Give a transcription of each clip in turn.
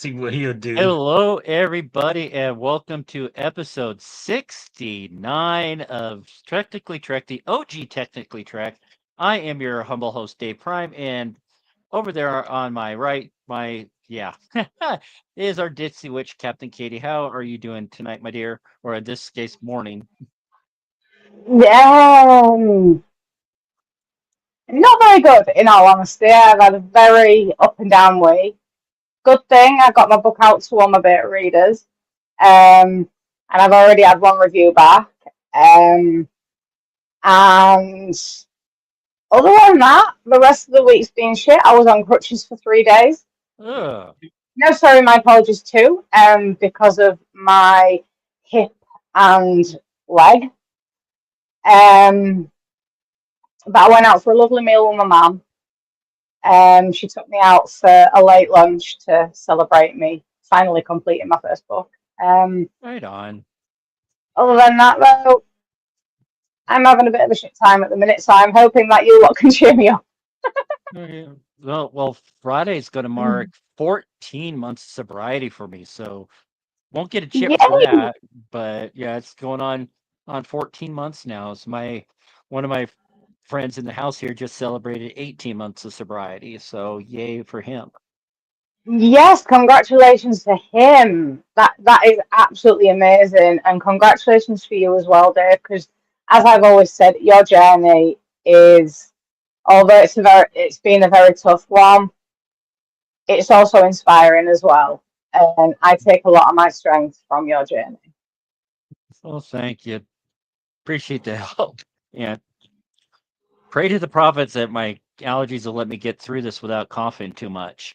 See what he'll do. Hello, everybody, and welcome to episode 69 of Technically Trek, the OG Technically Trek. I am your humble host, Dave Prime, and over there on my right, is our ditzy witch, Captain Katie. How are you doing tonight, my dear? Or in this case, morning. Yeah, not very good, in all honesty. I've had a very up and down week. Good thing I got my book out to all my beta readers, and I've already had one review back. And other than that, the rest of the week's been shit. I was on crutches for 3 days. Ugh. No, sorry, my apologies too. Because of my hip and leg. Um, but I went out for a lovely meal with my mum. She took me out for a late lunch to celebrate me finally completing my first book. Right on. Other than that, though, I'm having a bit of a shit time at the minute, so I'm hoping that you lot can cheer me up. Okay. Well, Friday's going to mark 14 months of sobriety for me, so won't get a chip for Yay! that, but yeah, it's going on 14 months now. It's one of my friends in the house here just celebrated 18 months of sobriety, so yay for him. Yes, congratulations to him. That is absolutely amazing, and congratulations for you as well, Dave. Because as I've always said, your journey is, although it's been a very tough one, it's also inspiring as well. And I take a lot of my strength from your journey. Oh, thank you. Appreciate the help. Yeah, pray to the prophets that my allergies will let me get through this without coughing too much.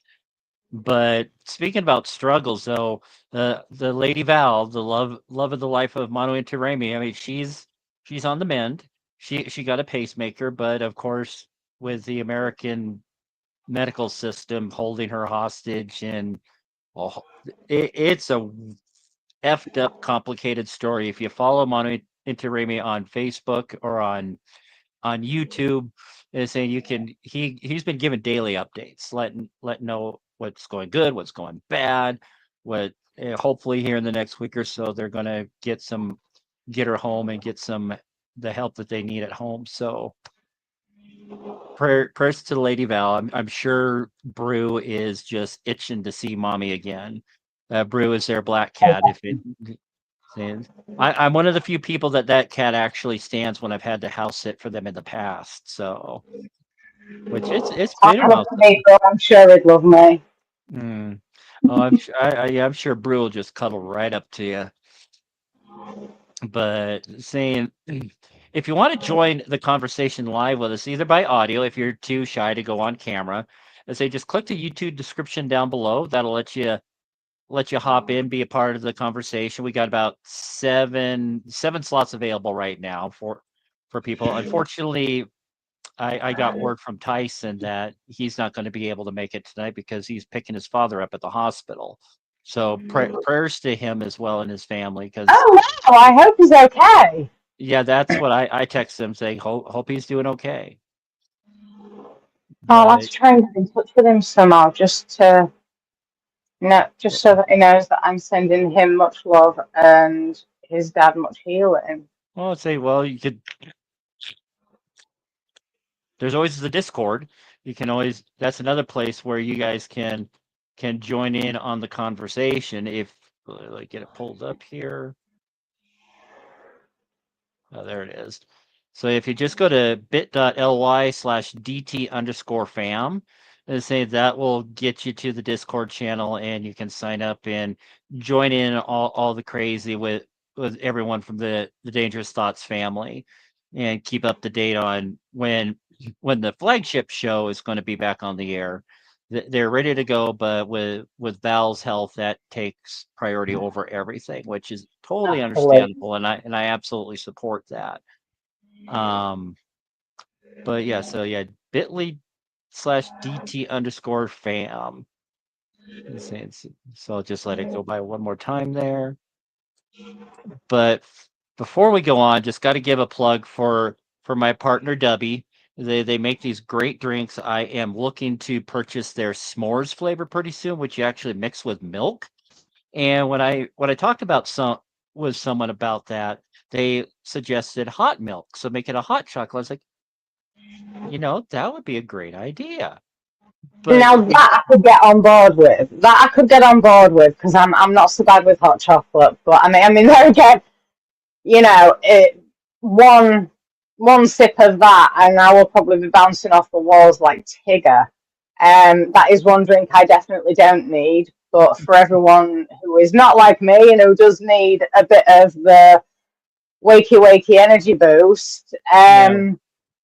But speaking about struggles, though, the Lady Val, the love of the life of Mono Interrami, I mean, she's on the mend. She got a pacemaker, but of course, with the American medical system holding her hostage, and well, it's a effed up, complicated story. If you follow Mono Interrami on Facebook or on YouTube, is saying you can he's been given daily updates, letting know what's going good, what's going bad, what hopefully here in the next week or so they're going to get her home and get some the help that they need at home. So prayers to Lady Val. I'm sure Brew is just itching to see mommy again. Brew is their black cat. If it and I'm one of the few people that cat actually stands when I've had to house sit for them in the past. So, which it's been a while since. I'm sure he'd love me. Mm. Oh, yeah, I'm sure Brew will just cuddle right up to you. But saying, if you want to join the conversation live with us, either by audio, if you're too shy to go on camera, I say just click the YouTube description down below. That'll let you hop in, be a part of the conversation. We got about seven slots available right now for people. Unfortunately, I got word from Tyson that he's not going to be able to make it tonight because he's picking his father up at the hospital. So prayers to him as well and his family, because Oh wow! I hope he's okay. yeah, that's what I text him saying. Hope he's doing okay. I'll have to But try and get in touch with him somehow, just so that he knows that I'm sending him much love and his dad much healing. well, I'd say, well, you could. There's always the Discord. You can always that's another place where you guys can join in on the conversation if like get it pulled up here. Oh, there it is. So if you just go to bit.ly/dt_fam, and say that will get you to the Discord channel, and you can sign up and join in all the crazy with everyone from the Dangerous Thoughts family, and keep up to date on when the flagship show is going to be back on the air. They're ready to go, but with Val's health, that takes priority over everything, which is totally Naturally. understandable, and I absolutely support that. Um, but yeah, so yeah, bit.ly/dt_fam. So I'll just let it go by one more time there. But before we go on, just got to give a plug for my partner Dubby. They make these great drinks. I am looking to purchase their s'mores flavor pretty soon, which you actually mix with milk. And when I talked about some with someone about that, they suggested hot milk, so make it a hot chocolate. I was like, that would be a great idea. But Now that I could get on board with. That I could get on board with because I'm not so bad with hot chocolate. But I mean there again, one one sip of that and I will probably be bouncing off the walls like Tigger. That is one drink I definitely don't need. But for everyone who is not like me and who does need a bit of the wakey energy boost, yeah,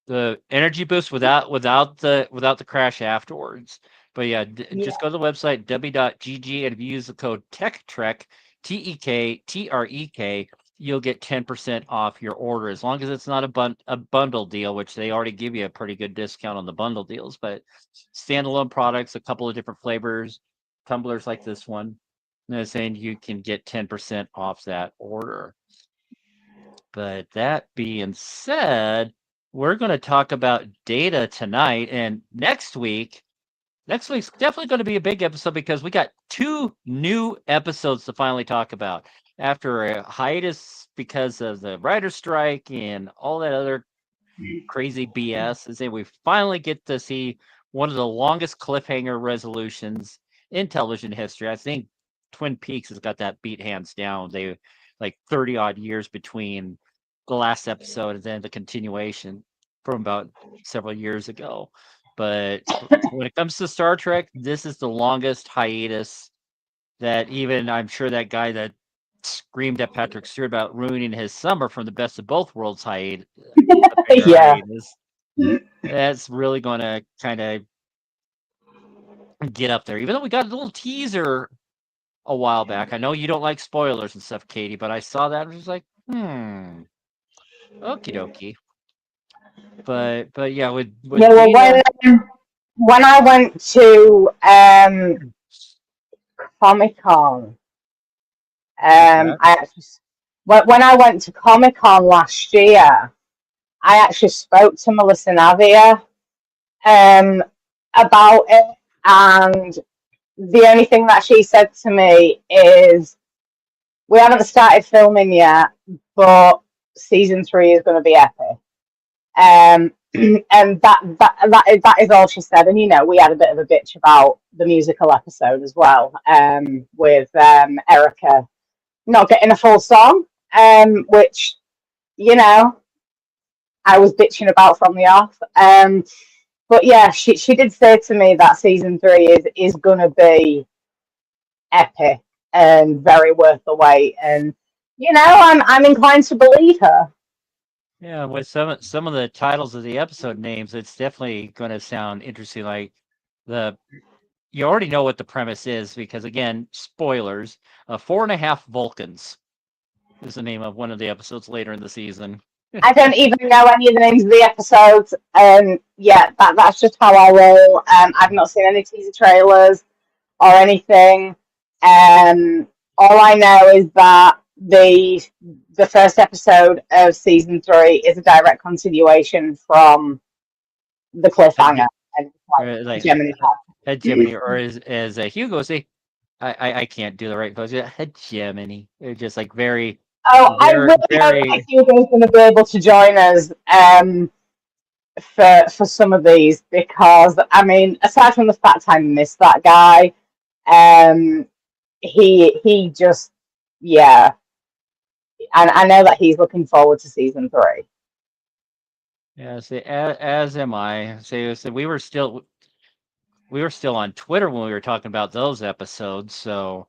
the energy boost without the crash afterwards. But yeah, just yeah. go to the website w.gg, and if you use the code TechTrek, TEKTREK, you'll get 10% off your order as long as it's not a bundle deal, which they already give you a pretty good discount on the bundle deals. But standalone products, a couple of different flavors, tumblers like this one, and they're saying you can get 10% off that order. But that being said, we're going to talk about data tonight, and next week. Next week's definitely going to be a big episode because we got two new episodes to finally talk about after a hiatus because of the writer's strike and all that other crazy BS. Is that we finally get to see one of the longest cliffhanger resolutions in television history. I think Twin Peaks has got that beat hands down. They like 30 odd years between the last episode and then the continuation from about several years ago. But when it comes to Star Trek, this is the longest hiatus that even I'm sure that guy that screamed at Patrick Stewart about ruining his summer from the Best of Both Worlds cliffhanger Yeah. hiatus, that's really going to kind of get up there. Even though we got a little teaser a while back. I know you don't like spoilers and stuff, Katie, but I saw that and was like, okie dokie. But yeah, Yeah, with well, Data, when I went to Comic Con, what's that? I actually when I went to Comic Con last year, I actually spoke to Melissa Navia um, about it, and the only thing that she said to me is, "We haven't started filming yet, but season 3 is going to be epic." Um, and that is all she said. And we had a bit of a bitch about the musical episode as well, with Erica not getting a full song, which you know I was bitching about from the off. But yeah, she did say to me that season 3 is gonna be epic and very worth the wait. And I'm inclined to believe her. Yeah, with some of the titles of the episode names, it's definitely going to sound interesting. Like the you already know what the premise is because again, spoilers. 4.5 Vulcans is the name of one of the episodes later in the season. I don't even know any of the names of the episodes. Yeah, that's just how I roll. I've not seen any teaser trailers or anything. All I know is that the first episode of season 3 is a direct continuation from the cliffhanger, and it's like Like Gemini. hegemony, or as Hugo say, I can't do the right pose. Yeah, hegemony. They're just like very, Oh, I very, really hope that very. Hugo's going to be able to join us for some of these because I mean, aside from the fact I miss that guy, um, he just yeah, and I know that he's looking forward to season 3. Yeah, see, as am I. So we were still on Twitter when we were talking about those episodes. So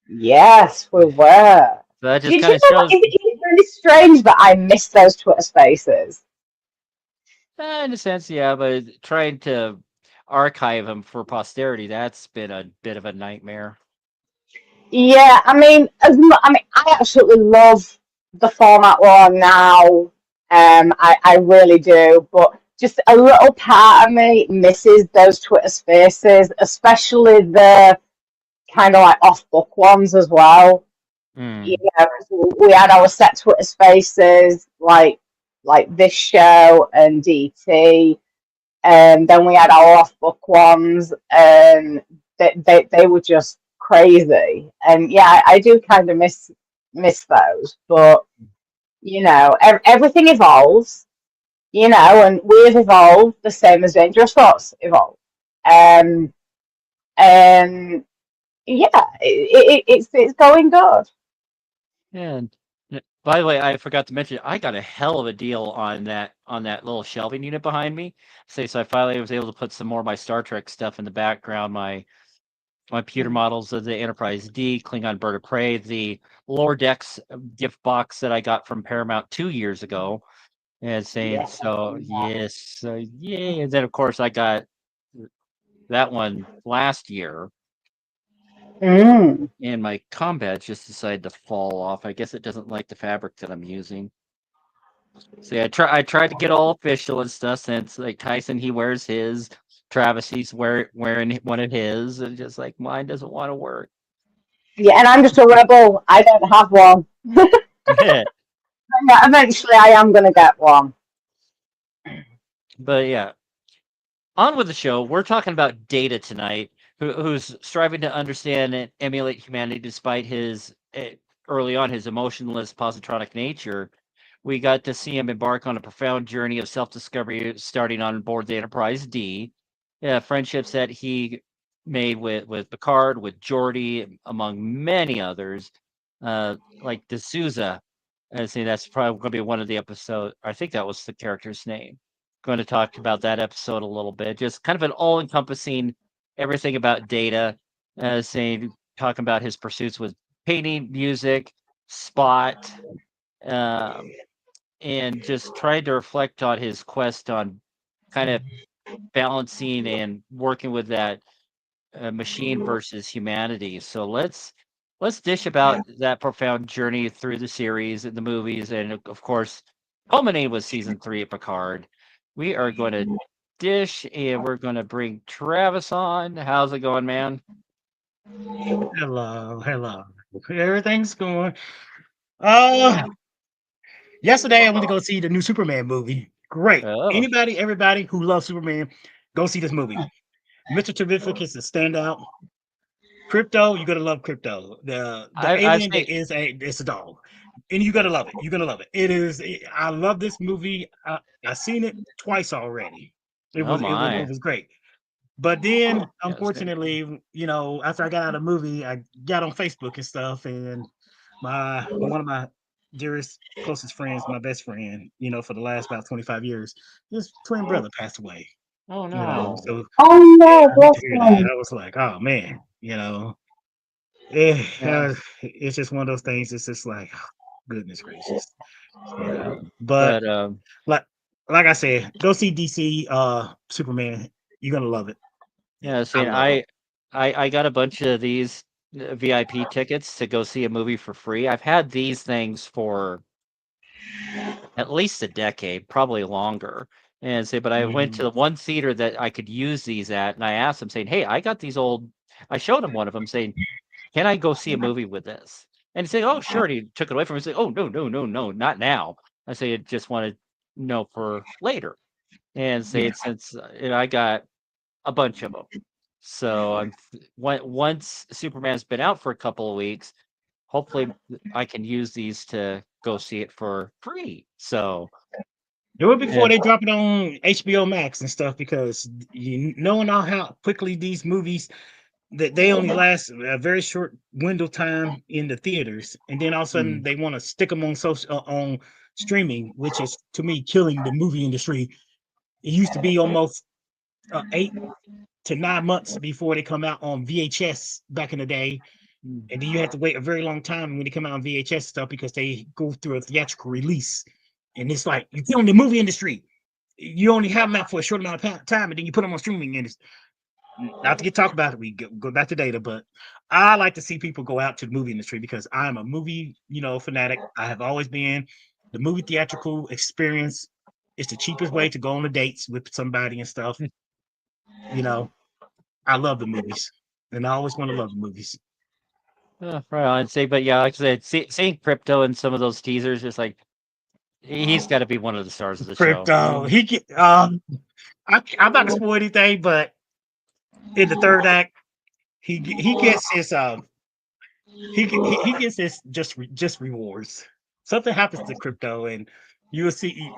Yes, we were. that just Did kind you of know that shows, it's really strange that I missed those Twitter spaces? in a sense, yeah. But trying to archive them for posterity, that's been a bit of a nightmare. Yeah, I mean, I absolutely love the format we're on now. I really do, but just a little part of me misses those Twitter spaces, especially the kind of like off book ones as well. Hmm. 'Cause we had our set Twitter spaces, like like this show and DT, and then we had our off book ones, and they were just crazy. And yeah, I do kind of miss those, but everything evolves, and we've evolved the same as Dangerous Thoughts evolved. Um, and yeah, it's going good. And by the way, I forgot to mention, I got a hell of a deal on that little shelving unit behind me. So I finally was able to put some more of my Star Trek stuff in the background. My pewter models of the Enterprise D, Klingon Bird of Prey, the Lower Decks gift box that I got from Paramount 2 years ago, and saying Yes, I've so seen that. yes, yay. And then of course I got that one last year, Mm. and my combat just decided to fall off. I guess it doesn't like the fabric that I'm using. So yeah, I tried to get all official and stuff since like Tyson he wears his, Travis he's wearing one of his, and just like mine doesn't want to work. Yeah, and I'm just a rebel. I don't have one. Yeah, eventually, I am going to get one. But yeah, on with the show. We're talking about Data tonight, who's striving to understand and emulate humanity despite his early on his emotionless positronic nature. We got to see him embark on a profound journey of self-discovery, starting on board the Enterprise D. Yeah, friendships that he made with Picard, with Geordi, among many others, like D'Souza. I see that's probably going to be one of the episodes. I think that was the character's name. Going to talk about that episode a little bit. Just kind of an all-encompassing everything about Data, saying talking about his pursuits with painting, music, Spot, um, and just tried to reflect on his quest on kind of balancing and working with that machine versus humanity. So let's dish about that profound journey through the series and the movies, and of course, culminating with season 3 of Picard. We are going to dish, and we're going to bring Travis on. How's it going, man? Hello, hello. Everything's going. Uh, Yesterday I went to go see the new Superman movie. Great. Oh, Anybody, everybody who loves Superman, go see this movie. Mr. Terrific is a standout. Crypto, you gotta love Crypto. The I alien say, that is it's a dog, and you gotta love it. You're gonna love it. I love this movie. I seen it twice already. oh It my, was great. But then, yeah, it's good. unfortunately, after I got out of the movie, I got on Facebook and stuff, and my one of my dearest, closest friends, my best friend, for the last about 25 years, his twin brother passed away. Oh no, So Oh yeah, no, I hate to bless hear that. them. I was like, oh man, yeah, it's just one of those things. It's just like, oh, goodness gracious, But but like, like I said, go see DC Superman. You're gonna love it. yeah, I see, love it. I got a bunch of these VIP tickets to go see a movie for free. I've had these things for at least a decade, probably longer. And say, but I went to Mhm. the one theater that I could use these at, and I asked them, saying, "Hey, I got these old." I showed him one of them, saying, "Can I go see a movie with this?" And he said, "Oh, sure." And he took it away from me. He said, "Oh, no, no, no, no, not now." I say, "I just wanted no for later." And say, Yeah. since I got a bunch of them, so once Superman's been out for a couple of weeks, hopefully I can use these to go see it for free. So Do it before and they drop it on HBO Max and stuff because you knowing how quickly these movies that they only last a very short window time in the theaters, and then all of a sudden mm, they want to stick them on social on streaming, which is to me killing the movie industry. It used to be almost 8 to 9 months before they come out on VHS back in the day, mm, and then you have to wait a very long time when they come out on VHS stuff because they go through a theatrical release, and it's like you're killing the movie industry. You only have them out for a short amount of time, and then you put them on streaming. And it's not to get talk about it. We go back to Data, but I like to see people go out to the movie industry because I'm a movie, fanatic. I have always been. The movie theatrical experience is the cheapest way to go on the dates with somebody and stuff. mm. You know, I love the movies, and I always want to love the movies. Right on. Say, but yeah, like I said, seeing crypto and some of those teasers, just like He's got to be one of the stars of the show. Crypto. He get I'm not gonna spoil anything, but in the third act, he gets his he gets his just rewards. Something happens to Crypto, and you will see,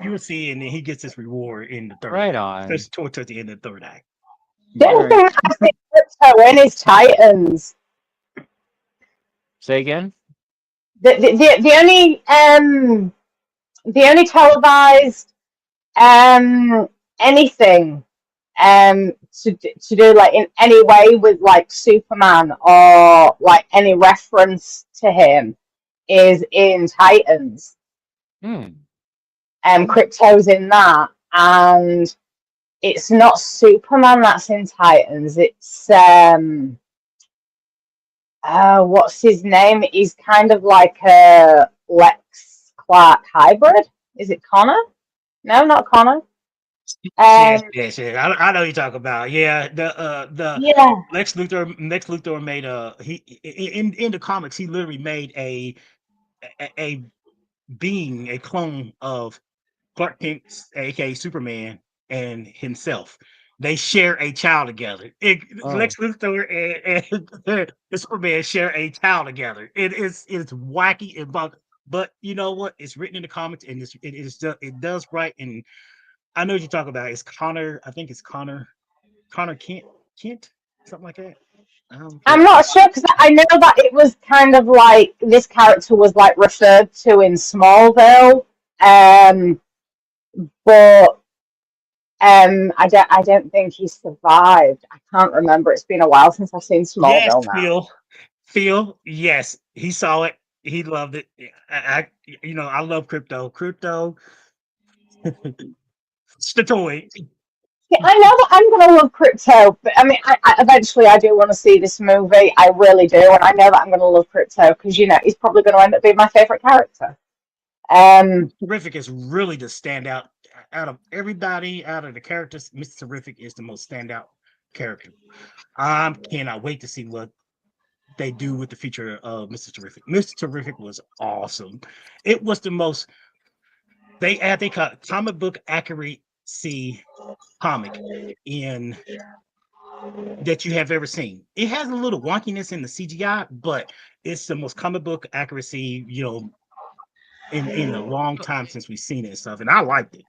and then he gets his reward in the third Right act, on. just towards the end of the third act. The only thing I see Crypto in is Titans. Say again. The only televised anything to do like in any way with like Superman or like any reference to him is in Titans. Crypto's in that, and it's not Superman that's in Titans. It's what's his name? He's kind of like a Lex Clark hybrid. Is it Connor? No, not Connor. Yes. I know you talk about. Yeah, the Yeah. Lex Luthor made he in the comics he literally made a being, a clone of Clark Kent, aka Superman, and himself. They share a child together. Lex Luthor and the Superman share a child together. It's wacky and but you know what? It's written in the comics, and it does right. And I know what you talk about. It's Connor. I think it's Connor Kent, something like that. I'm not sure because I know that it was kind of like this character was like referred to in Smallville, but I don't think he survived. I can't remember. It's been a while since I've seen Smallville now. Phil, yes, he saw it. He loved it. I love Crypto. Crypto, it's the toy. Yeah, I know that I'm going to love Crypto, but I mean, eventually I do want to see this movie. I really do, and I know that I'm going to love Crypto because he's probably going to end up being my favorite character. Terrific is really the standout out of everybody, out of the characters. Mr. Terrific is the most standout character. I cannot wait to see what they do with the future of Mr. Terrific. Mr. Terrific was awesome. It was the most they call it comic book accuracy comic in that you have ever seen. It has a little wonkiness in the CGI, but it's the most comic book accuracy, in a long time since we've seen it and stuff. And I liked it.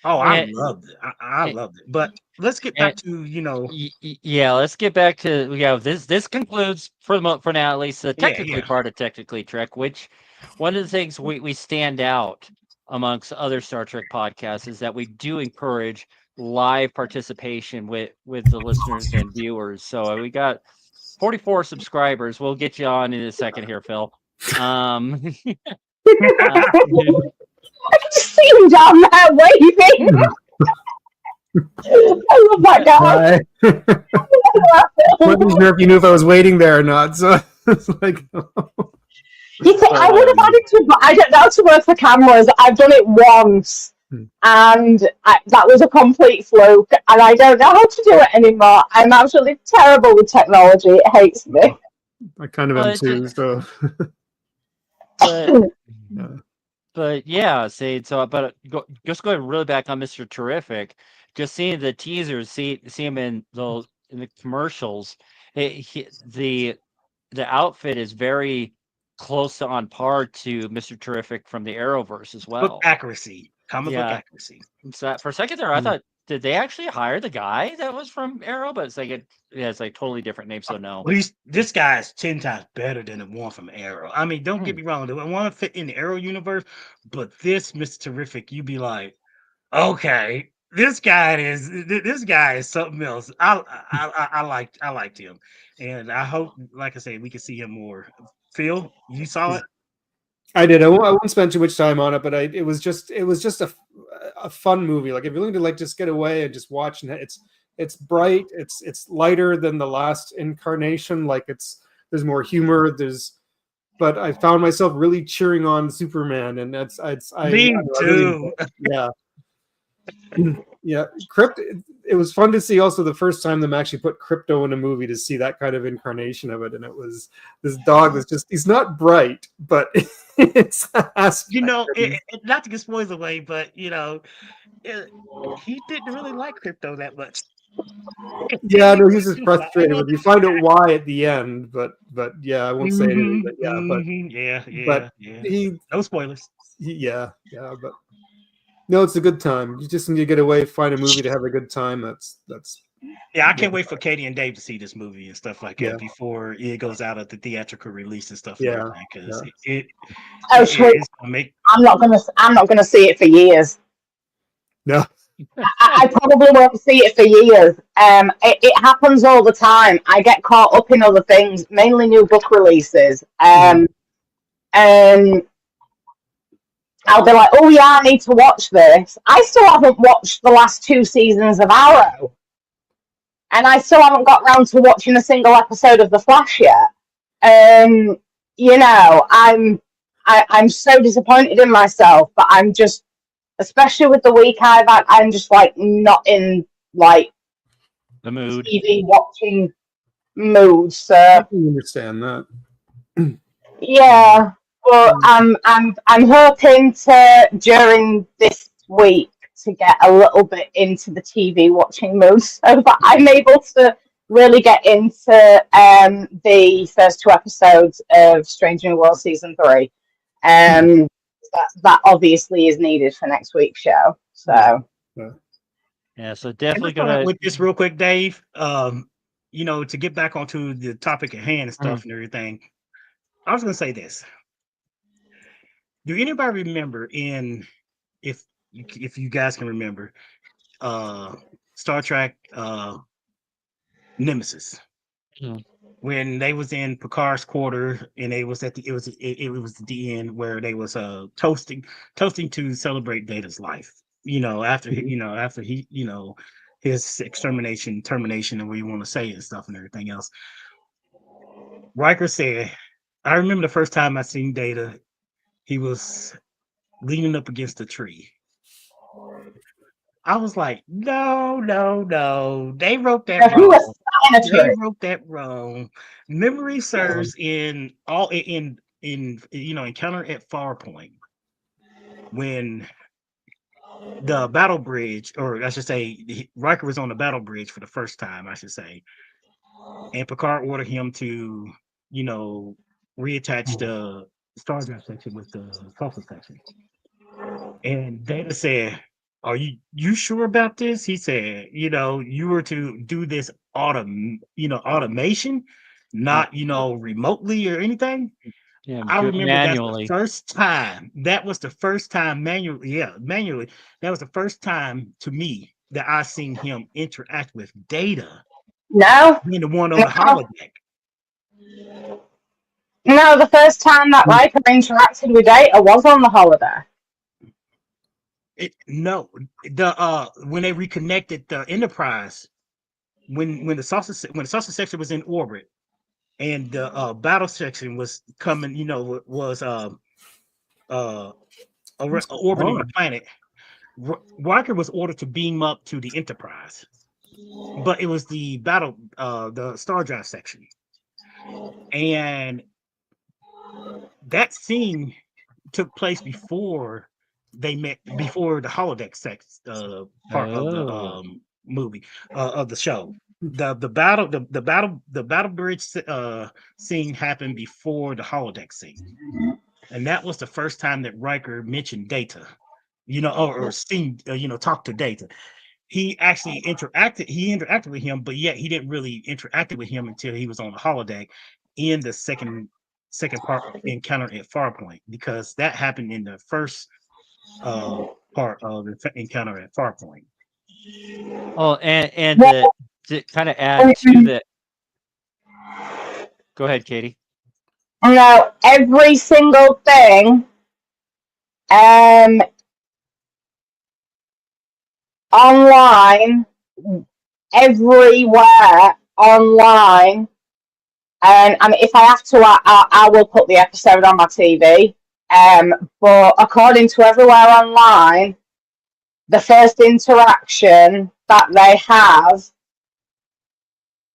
Oh, I loved it. I loved it. But let's get back to let's get back to this concludes for now at least the technically part of Technically Trek, which one of the things we stand out amongst other Star Trek podcasts is that we do encourage live participation with the listeners and viewers. So we got 44 subscribers. We'll get you on in a second here, Phil. I can see him down there waving. I love that guy. I wasn't sure if you knew if I was waiting there or not. So it's like, You see, I would have added to, but I don't know how to work the cameras. I've done it once, and that was a complete fluke, and I don't know how to do it anymore. I'm absolutely terrible with technology. It hates me. I kind of am too. So. But yeah, just going really back on Mr. Terrific, just seeing the teasers, see him in the commercials. The outfit is very close to on par to Mr. Terrific from the Arrowverse as well. Book accuracy, comic book accuracy. So for a second there, I thought, did they actually hire the guy that was from Arrow? But it's like it's like totally different name, so no. Well, this guy is 10 times better than the one from Arrow. I mean, don't get me wrong, the one fit in the Arrow universe, but this Mr. Terrific, you'd be like, okay, this guy is something else. I liked him, and I hope, like I said, we can see him more. Phil, you saw it? I did. I won't spend too much time on it, but it was just a fun movie. Like if you're looking to like just get away and just watch, and it's bright, it's lighter than the last incarnation. Like there's more humor. But I found myself really cheering on Superman, and Me too. Yeah. Yeah, it was fun to see also the first time them actually put Crypto in a movie, to see that kind of incarnation of it. And it was, this dog was just, he's not bright, but it's not to get spoilers away, but he didn't really like Crypto that much. Yeah, no, he's just frustrated with. You find out why at the end, but yeah, I won't say anything. But yeah, he, no spoilers. Yeah, but no, it's a good time. You just need to get away, find a movie to have a good time. That's Yeah, I can't wait for Katie and Dave to see this movie and stuff like that Yeah. before it goes out of the theatrical release and stuff Yeah, like that, because Oh, sweet. it's gonna make. I'm not gonna see it for years. no. I probably won't see it for years. It happens all the time. I get caught up in other things, mainly new book releases. And I'll be like, oh yeah, I need to watch this. I still haven't watched the last 2 seasons of Arrow. And I still haven't got round to watching a single episode of The Flash yet. You know, I'm so disappointed in myself, but I'm just, especially with the week I've had, I'm just like not in like the mood, TV watching mood. So I can understand that. Yeah, well, I'm hoping to, during this week, to get a little bit into the TV watching mood, so that I'm able to really get into the first 2 episodes of Strange New World season 3. That obviously is needed for next week's show. So yeah, so definitely gonna with this real quick, Dave. To get back onto the topic at hand and stuff and everything. I was gonna say this. Do anybody remember if you guys can remember Star Trek Nemesis? When they was in Picard's quarter and they was at the it was the end where they was toasting to celebrate Data's life. After he his termination, and what you want to say and stuff and everything else. Riker said, I remember the first time I seen Data, he was leaning up against a tree. I was like, no. They wrote that wrong. They wrote that wrong. Memory serves in Encounter at Farpoint, when the battle bridge, or I should say, Riker was on the battle bridge for the first time, I should say, and Picard ordered him to, reattach the star drive section with the salsa section. And Data said, are you sure about this? He said, you were to do this automation, not, remotely or anything. Yeah, I remember manually. That was the first time manually. Yeah, manually. That was the first time to me that I seen him interact with Data. No. Being the one on the holodeck. No, the first time that Riker interacted with Data was on the holodeck. When they reconnected the Enterprise, when the saucer section was in orbit, and the battle section was coming, was orbiting the planet. Riker was ordered to beam up to the Enterprise, but it was the battle, the star drive section, and that scene took place before they met, before the holodeck sex part of the movie of the show. The battle bridge scene happened before the holodeck scene, and that was the first time that Riker mentioned Data, or seen, talked to Data. He actually interacted with him, but yet he didn't really interact with him until he was on the holodeck in the second part of Encounter at Farpoint, because that happened in the first part of the Encounter at Farpoint. Oh, and to kind of add to that. Go ahead, Katie. No, every single thing online, everywhere online. And if I have to, I will put the episode on my TV. But according to everywhere online, the first interaction that they have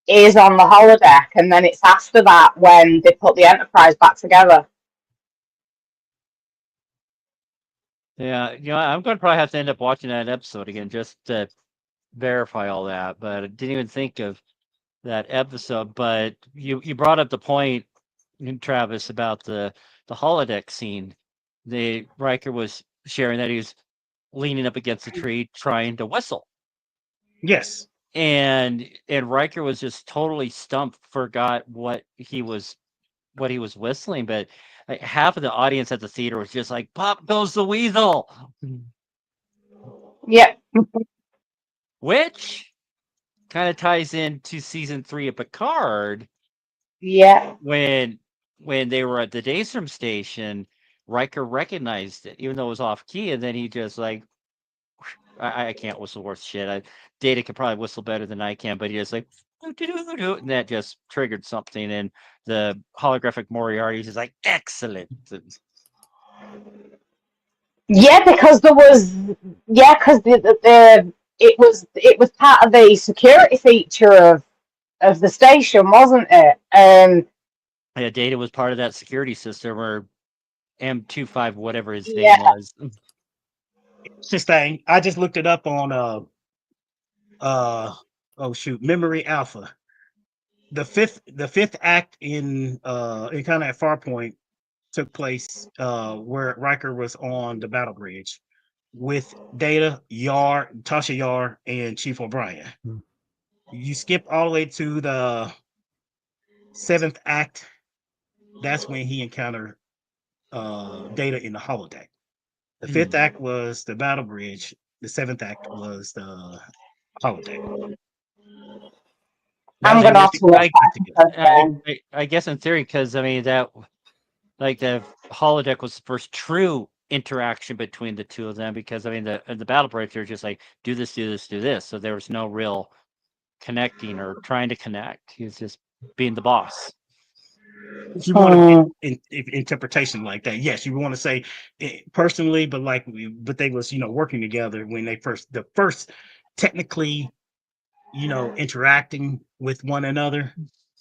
is on the holodeck, and then it's after that when they put the Enterprise back together. Yeah, I'm going to probably have to end up watching that episode again just to verify all that. But I didn't even think of that episode. But you brought up the point, Travis, about the holodeck scene. The Riker was sharing that he was leaning up against a tree trying to whistle. Yes. And Riker was just totally stumped, forgot what he was whistling, but like, half of the audience at the theater was just like, "Pop goes the weasel," Yeah. which kind of ties into season 3 of Picard Yeah. when they were at the Daystrom station. Riker recognized it, even though it was off key, and then he just like, I can't whistle worth shit. Data can probably whistle better than I can, but he just like, and that just triggered something, and the holographic Moriarty is like, excellent. Yeah, because it was part of the security feature of the station, wasn't it? Yeah, Data was part of that security system, or M25, whatever his Yeah. name was. It's this thing. I just looked it up on Memory Alpha. The fifth act in kind of at Farpoint took place where Riker was on the battle bridge with Data, Tasha Yar, and Chief O'Brien. You skip all the way to the 7th act. That's when he encountered Data in the holodeck. The 5th act was the battle bridge. The 7th act was the holodeck. I'm gonna have to look I guess in theory, because I mean that, like, the holodeck was the first true interaction between the two of them, because I mean the battle bridge, they're just like, do this, do this, do this. So there was no real connecting or trying to connect. He was just being the boss. If you want to interpretation like that, yes, you want to say personally, but they was working together when the first technically interacting with one another.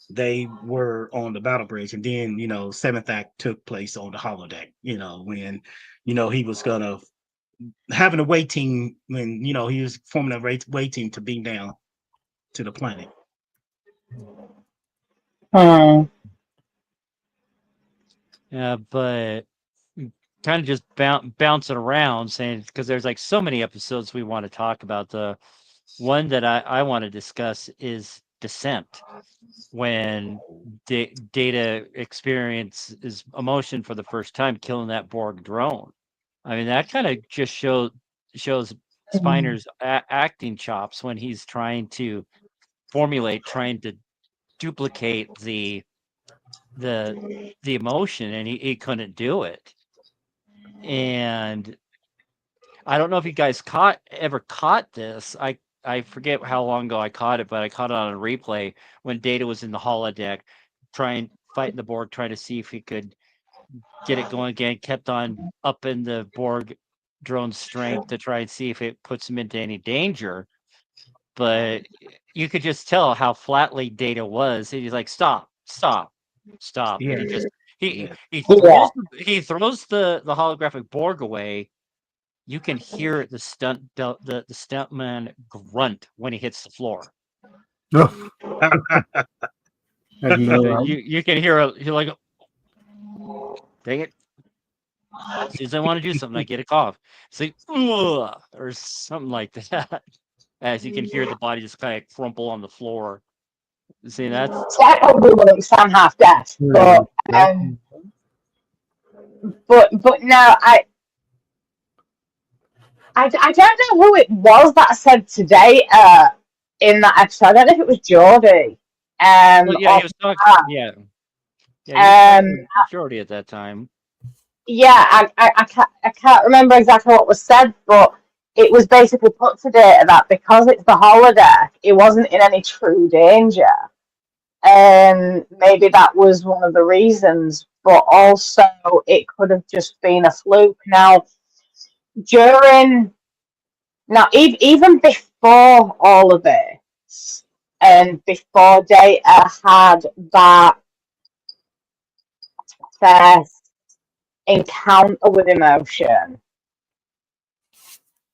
They were on the battle bridge, and then 7th act took place on the holodeck. When he was gonna having a waiting when he was forming a waiting to beam down to the planet. Yeah, but kind of just bouncing around, saying, because there's like so many episodes we want to talk about. The one that I want to discuss is Descent, when Data experiences emotion for the first time, killing that Borg drone. I mean, that kind of just shows Spiner's acting chops when he's trying to duplicate the emotion, and he couldn't do it. And I don't know if you guys ever caught this. I forget how long ago I caught it, but I caught it on a replay when Data was in the holodeck fighting the Borg, trying to see if he could get it going again, kept on upping the Borg drone's strength to try and see if it puts him into any danger. But you could just tell how flatly Data was. He's like, stop. Yeah. And he just he throws the holographic Borg away. You can hear the stuntman grunt when he hits the floor. You can hear you're like, dang it. As soon as I want to do something, I get a cough. Say, or something like that. As you can hear the body just kind of crumple on the floor. See, that's... So I probably wouldn't sound half dead, but no, I don't know who it was that said today in that episode. I don't know if it was Geordi. Well, yeah, he was talking. Yeah, he was Geordi at that time. Yeah, I can't remember exactly what was said, but it was basically put to Data that because it's the holodeck, it wasn't in any true danger. Maybe that was one of the reasons, but also it could have just been a fluke. Now, during Now, even before all of this, and before Data had that first encounter with emotion,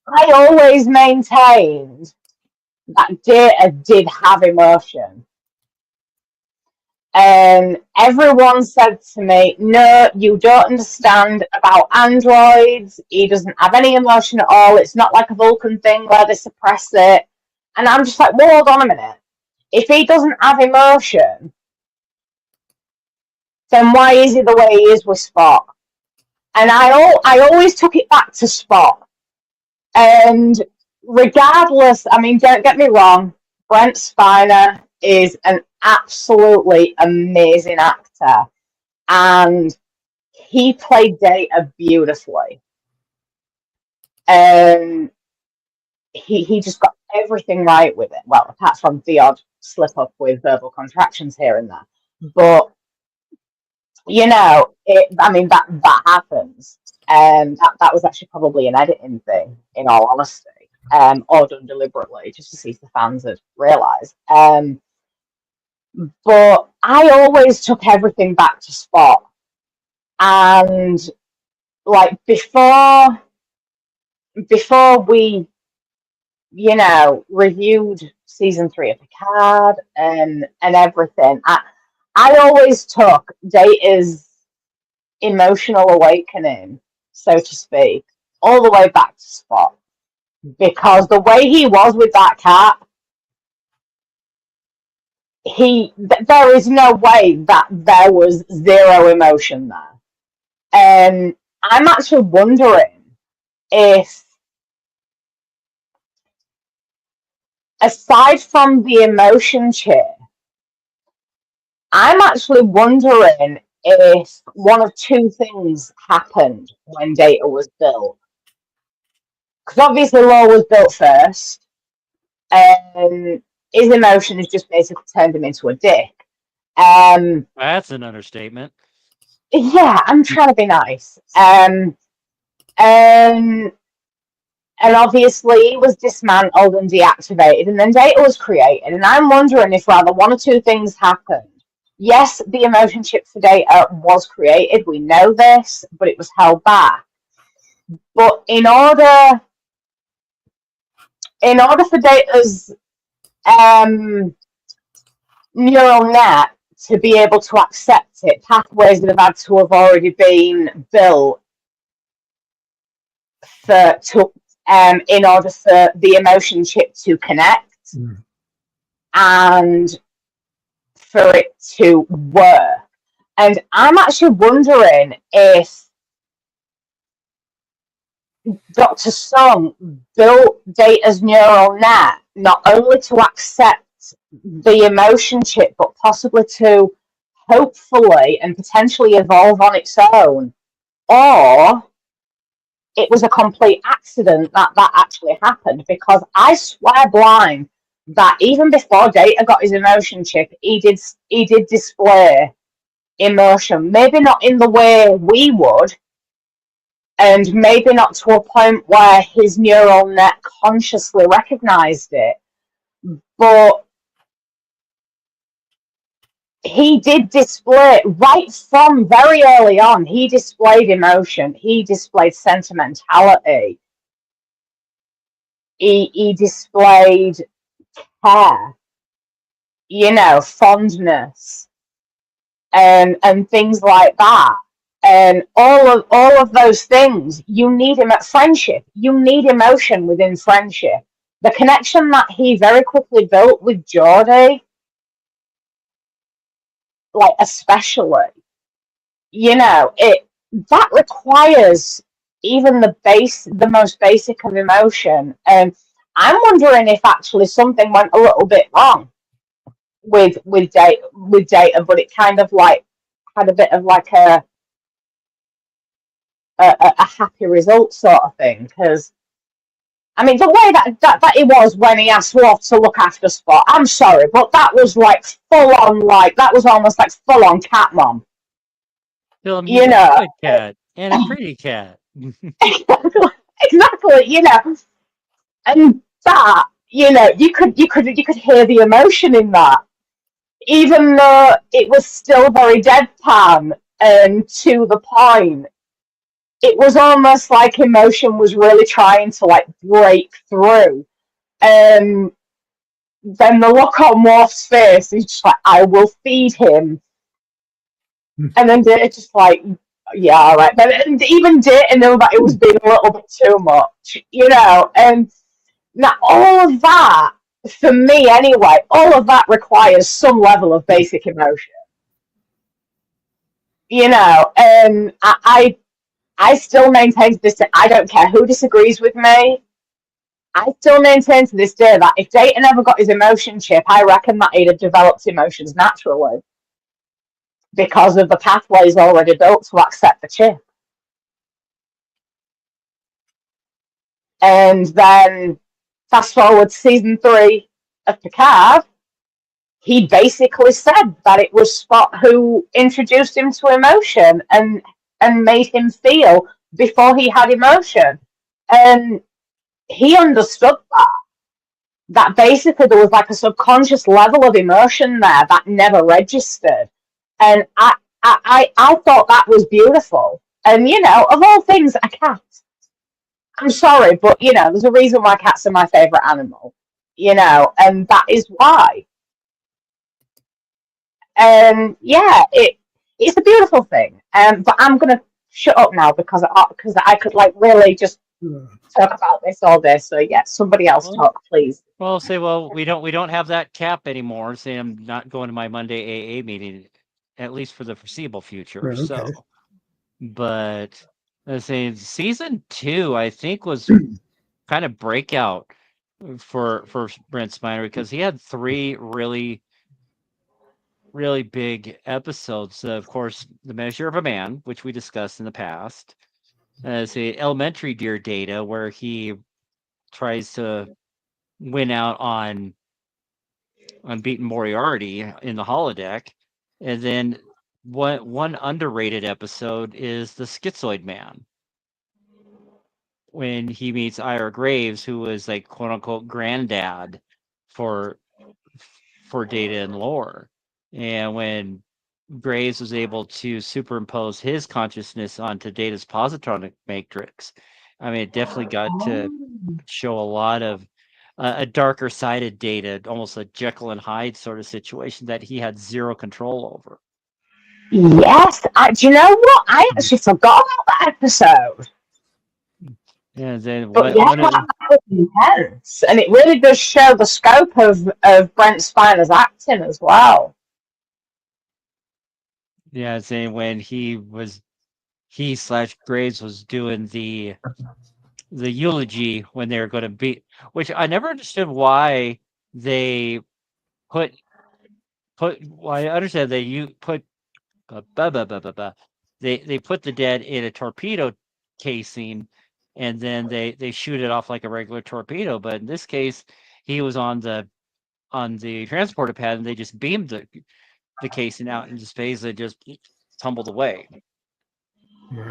I always maintained that Data did have emotion. And everyone said to me, no, you don't understand about androids. He doesn't have any emotion at all. It's not like a Vulcan thing where they suppress it. And I'm just like, well, hold on a minute. If he doesn't have emotion, then why is he the way he is with Spock? And I always took it back to Spock. And regardless, I mean, don't get me wrong, Brent Spiner is an absolutely amazing actor. And he played Data beautifully. And he just got everything right with it. Well, apart from the odd slip up with verbal contractions here and there. But, you know, that happens. That was actually probably an editing thing, in all honesty, or done deliberately, just to see if the fans had realised. But I always took everything back to Spock. And, like, before we, you know, reviewed season 3 of Picard and everything, I always took Data's emotional awakening, so to speak, all the way back to Spock. Because the way he was with that cat, there is no way that there was zero emotion there. And I'm actually wondering if, aside from the emotion chip, I'm actually wondering if one of two things happened when Data was built. Because obviously Law was built first, and his emotion has just basically turned him into a dick. That's an understatement. Yeah, I'm trying to be nice. And obviously he was dismantled and deactivated, and then Data was created. And I'm wondering if rather one or two things happened. Yes, the emotion chip for Data was created. We know this, but it was held back. But in order for Data's neural net to be able to accept it, pathways that have had to have already been built in order for the emotion chip to connect and for it to work. And I'm actually wondering if Dr. Sung built Data's neural net not only to accept the emotion chip, but possibly to hopefully and potentially evolve on its own, or it was a complete accident that actually happened. Because I swear blind that even before Data got his emotion chip, he did display emotion. Maybe not in the way we would, and maybe not to a point where his neural net consciously recognized it, but he did display, right from very early on, he displayed emotion, he displayed sentimentality, he displayed care, you know, fondness, and things like that. And all of those things, you need him at friendship. You need emotion within friendship. The connection that he very quickly built with Geordi, like especially, you know, that requires even the most basic of emotion. And I'm wondering if actually something went a little bit wrong with Data, but it kind of like had a bit of like a happy result sort of thing. Because I mean, the way that it was when he asked Worf to look after Spock, I'm sorry, but that was like full on, like that was almost like full on cat mom. Phil, You know, a good cat and a pretty cat. exactly. You know, And that, you could hear the emotion in that, even though it was still very deadpan and to the point. It was almost like emotion was really trying to like break through. And then the look on Worf's face is just like, I will feed him. And then Data just like, yeah, all right. But even Data knew that it was being a little bit too much, And now all of that, for me anyway, all of that requires some level of basic emotion. And I still maintain to this day, I don't care who disagrees with me. I still maintain to this day that if Data never got his emotion chip, I reckon that he'd have developed emotions naturally because of the pathways already built to accept the chip. And then fast forward to season 3 of Picard, he basically said that it was Spock who introduced him to emotion and made him feel before he had emotion. And he understood that basically there was like a subconscious level of emotion there that never registered. And I thought that was beautiful. And, of all things, a cat. I'm sorry, but, there's a reason why cats are my favourite animal, and that is why. And, yeah, it's a beautiful thing. But I'm going to shut up now because I could, like, really just talk about this all day. So, yeah, somebody else talk, please. Well, we don't have that cap anymore. Say I'm not going to my Monday AA meeting, at least for the foreseeable future. Right, okay. So, but let's say season 2, I think, was kind of breakout for Brent Spiner because he had 3 really, really big episodes. Of course, The Measure of a Man, which we discussed in the past. Say Elementary Dear Data, where he tries to win out on beating Moriarty in the holodeck. And then one underrated episode is The Schizoid Man, when he meets Ira Graves, who was like quote unquote granddad for Data and Lore. And when Graves was able to superimpose his consciousness onto Data's positronic matrix, I mean, it definitely got to show a lot of a darker sided Data, almost a Jekyll and Hyde sort of situation that he had zero control over. Yes, do you know what? I actually forgot about that episode. Yeah, then But that was intense, and it really does show the scope of Brent Spiner's acting as well. Yeah, saying when he / Graves was doing the eulogy when they were going to be, which I never understood why they put. Well, I understand they put they put the dead in a torpedo casing, and then they shoot it off like a regular torpedo. But in this case, he was on the transporter pad, and they just beamed the casing out into space. It just tumbled away.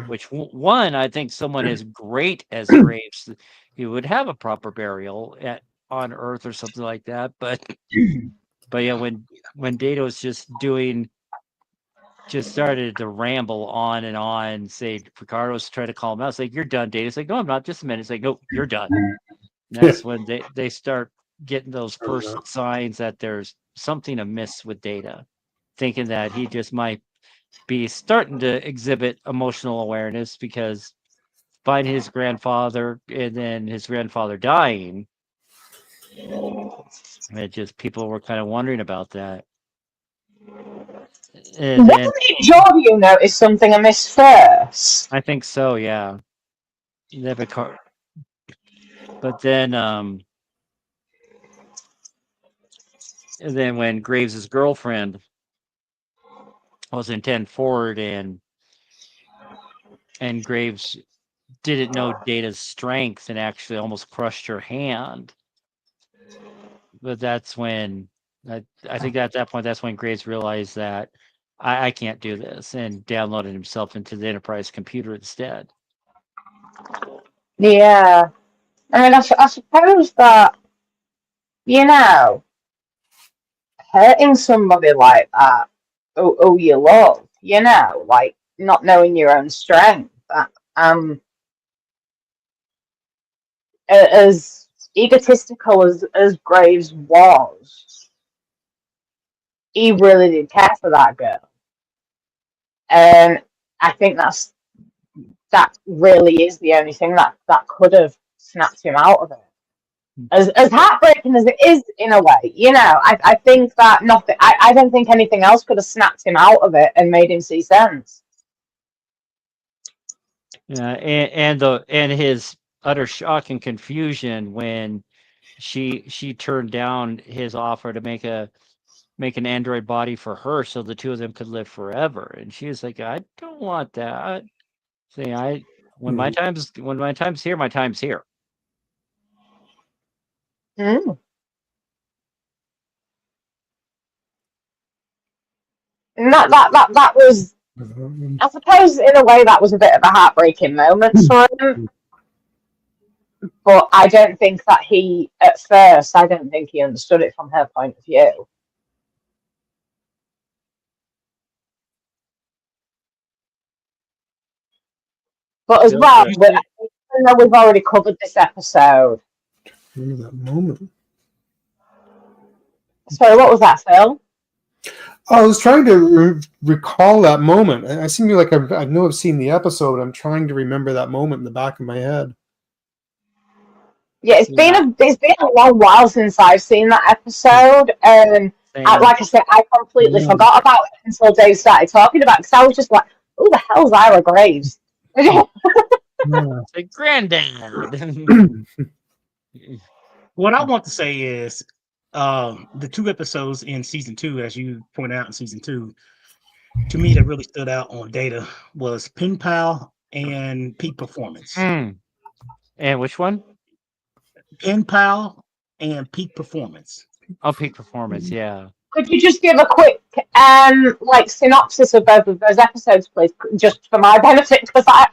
Which one, I think someone as great as Graves, he would have a proper burial on Earth or something like that. But yeah, when Data was just started to ramble on and on, say Picard was trying to call him out. It's like, you're done, Data. It's like, no, I'm not. Just a minute. It's like, no, you're done. And that's when they start getting those first signs that there's something amiss with Data, thinking that he just might be starting to exhibit emotional awareness because find his grandfather and then his grandfather dying. It just, people were kind of wondering about that. And then Geordi, you noticed something amiss first. I think so, yeah. But then and then when Graves' girlfriend was in 10 forward and Graves didn't know Data's strength and actually almost crushed her hand. But that's when I think at that point, that's when Graves realized that I can't do this, and downloaded himself into the Enterprise computer instead. Yeah. I mean, I suppose that, you know, hurting somebody like that, who you love, you know, like not knowing your own strength, as egotistical as Graves was, he really did care for that girl. And I think that really is the only thing that could have snapped him out of it. As heartbreaking as it is in a way, you know, I think that nothing. I don't think anything else could have snapped him out of it and made him see sense. Yeah, and his utter shock and confusion when she turned down his offer to make an android body for her so the two of them could live forever, and she was like, I don't want that. Saying when my time's here, my time's here. Mm. And that was, I suppose, in a way, that was a bit of a heartbreaking moment for him. But I don't think that at first, I don't think he understood it from her point of view. But as well, even though we've already covered this episode. Remember that moment. Sorry, what was that, Phil? I was trying to recall that moment. I seem to like I know I've seen the episode. I'm trying to remember that moment in the back of my head. Yeah, it's been a long while since I've seen that episode, and like I said, I completely forgot about it until Dave started talking about it, because I was just like, "Who the hell's Ira Graves?" Like, granddad. What I want to say is, the 2 episodes in season 2, as you pointed out in season 2, to me that really stood out on Data was Pen Pal and Peak Performance. And which one? Pen Pal and Peak Performance. Oh, Peak Performance, yeah. Could you just give a quick synopsis of both of those episodes, please, just for my benefit? Because I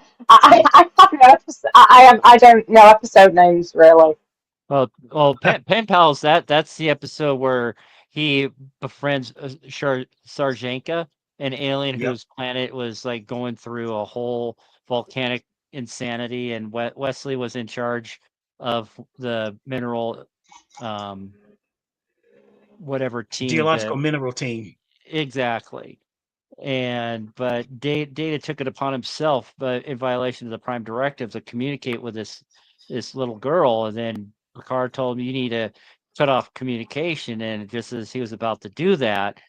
have no episode, I don't know episode names really. Well, Pen Pals, that's the episode where he befriends Sarjenka, an alien whose planet was like going through a whole volcanic insanity, and Wesley was in charge of the mineral, whatever team, Geological mineral team. Exactly. But Data took it upon himself, but in violation of the Prime Directive, to communicate with this little girl, and then Picard told him, you need to cut off communication. And just as he was about to do that,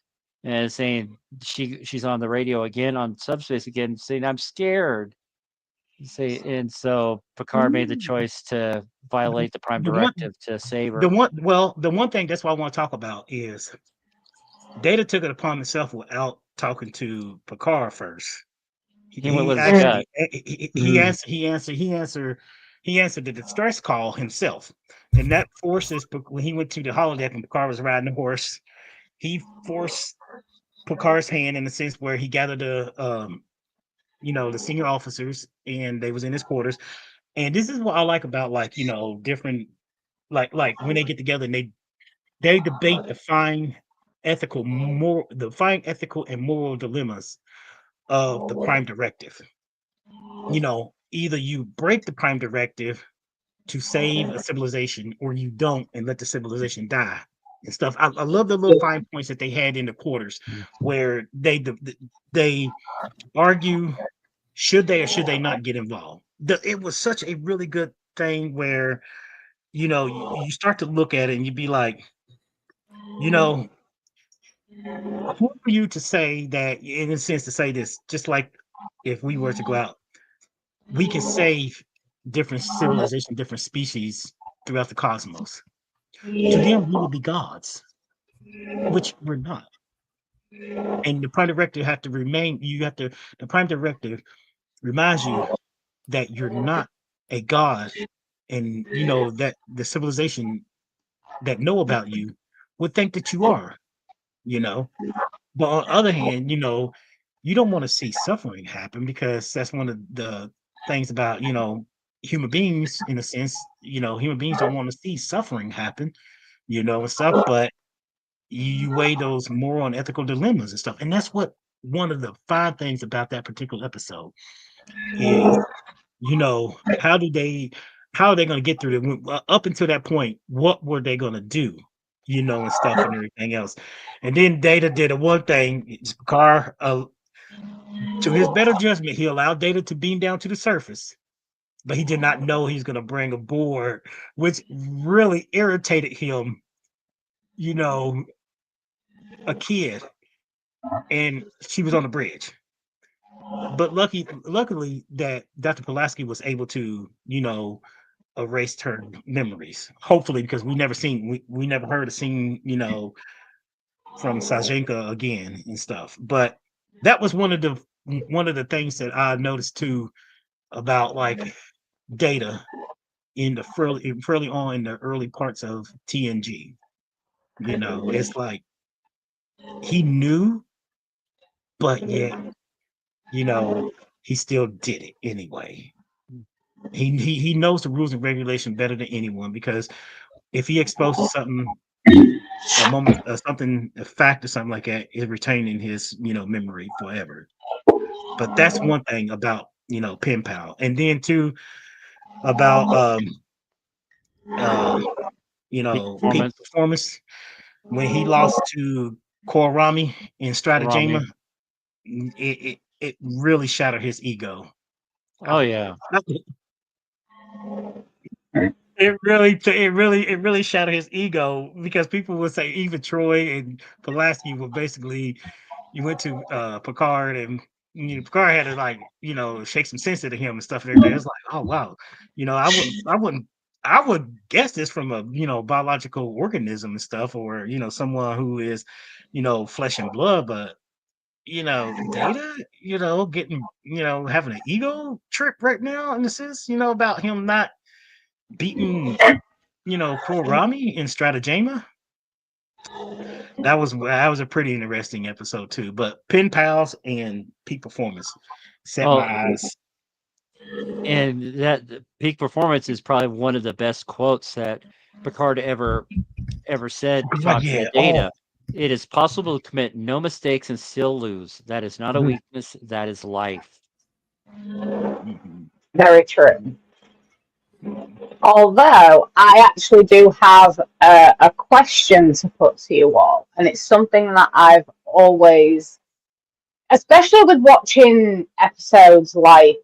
and saying she's on the radio again, on subspace again, saying, I'm scared. And so Picard made the choice to violate the Prime Directive to save her. The one thing that's what I want to talk about is Data took it upon himself without talking to Picard first. He answered the distress call himself, and that forces, when he went to the holodeck and Picard was riding the horse, he forced Picard's hand in the sense where he gathered the senior officers, and they was in his quarters. And this is what I like about, like, different, like when they get together and they debate the fine ethical and moral dilemmas of the Prime Directive. Either you break the Prime Directive to save a civilization, or you don't and let the civilization die and stuff. I love the little fine points that they had in the quarters, where they argue, should they or should they not get involved. It was such a really good thing where, you start to look at it and you'd be like, who are you to say that, in a sense, to say this, just like if we were to go out, we can save different civilizations, different species throughout the cosmos. To them, we would be gods, which we're not. And the Prime Directive have to remain. The Prime Directive reminds you that you're not a god, and that the civilization that know about you would think that you are. But on the other hand, you don't want to see suffering happen, because that's one of the things about human beings, in a sense, human beings don't want to see suffering happen, and stuff, but you weigh those moral and ethical dilemmas and stuff. And that's what one of the fine things about that particular episode is, how are they going to get through it? Up until that point, what were they going to do? And stuff and everything else. And then Data did a one thing. Picard, to his better judgment, he allowed Data to beam down to the surface, but he did not know he's going to bring aboard, which really irritated him. A kid, and she was on the bridge. But luckily that Dr. Pulaski was able to, erase her memories. Hopefully, because we never heard a scene, from Sajenka again and stuff. But that was one of the things that I noticed too about like Data in the fairly on in the early parts of TNG. It's like he knew, but yet, he still did it anyway. He knows the rules and regulation better than anyone, because if he exposes something, a moment, something, a fact or something like that, is retained in his memory forever. But that's one thing about pen pal. And then too, about peak Performance. performance, when he lost to Korami in Stratagema, Rami. it really shattered his ego. Oh yeah. It really shattered his ego, because people would say even Troy and Pulaski were basically, you went to Picard, and Picard had to like shake some sense into him and stuff and everything. It's like, oh wow, I would guess this from a biological organism and stuff, or someone who is flesh and blood, but Data, getting having an ego trip right now, in a sense, about him not beating Kurami in Stratagema. That was a pretty interesting episode too. But pen pals and peak performance set my Oh, eyes. and that the peak performance is probably one of the best quotes that Picard ever said, But talking to yeah, Data. It is possible to commit no mistakes and still lose. That is not a weakness, that is life. Very true. Although I actually do have a question to put to you all, and it's something that I've always, especially with watching episodes like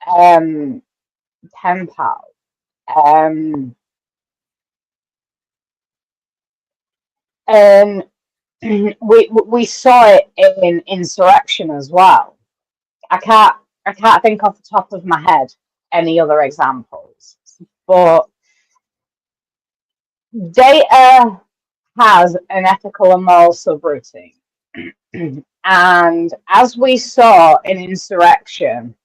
Pen Pal, and we saw it in Insurrection as well. I can't think off the top of my head any other examples, but Data has an ethical and moral subroutine. And as we saw in Insurrection,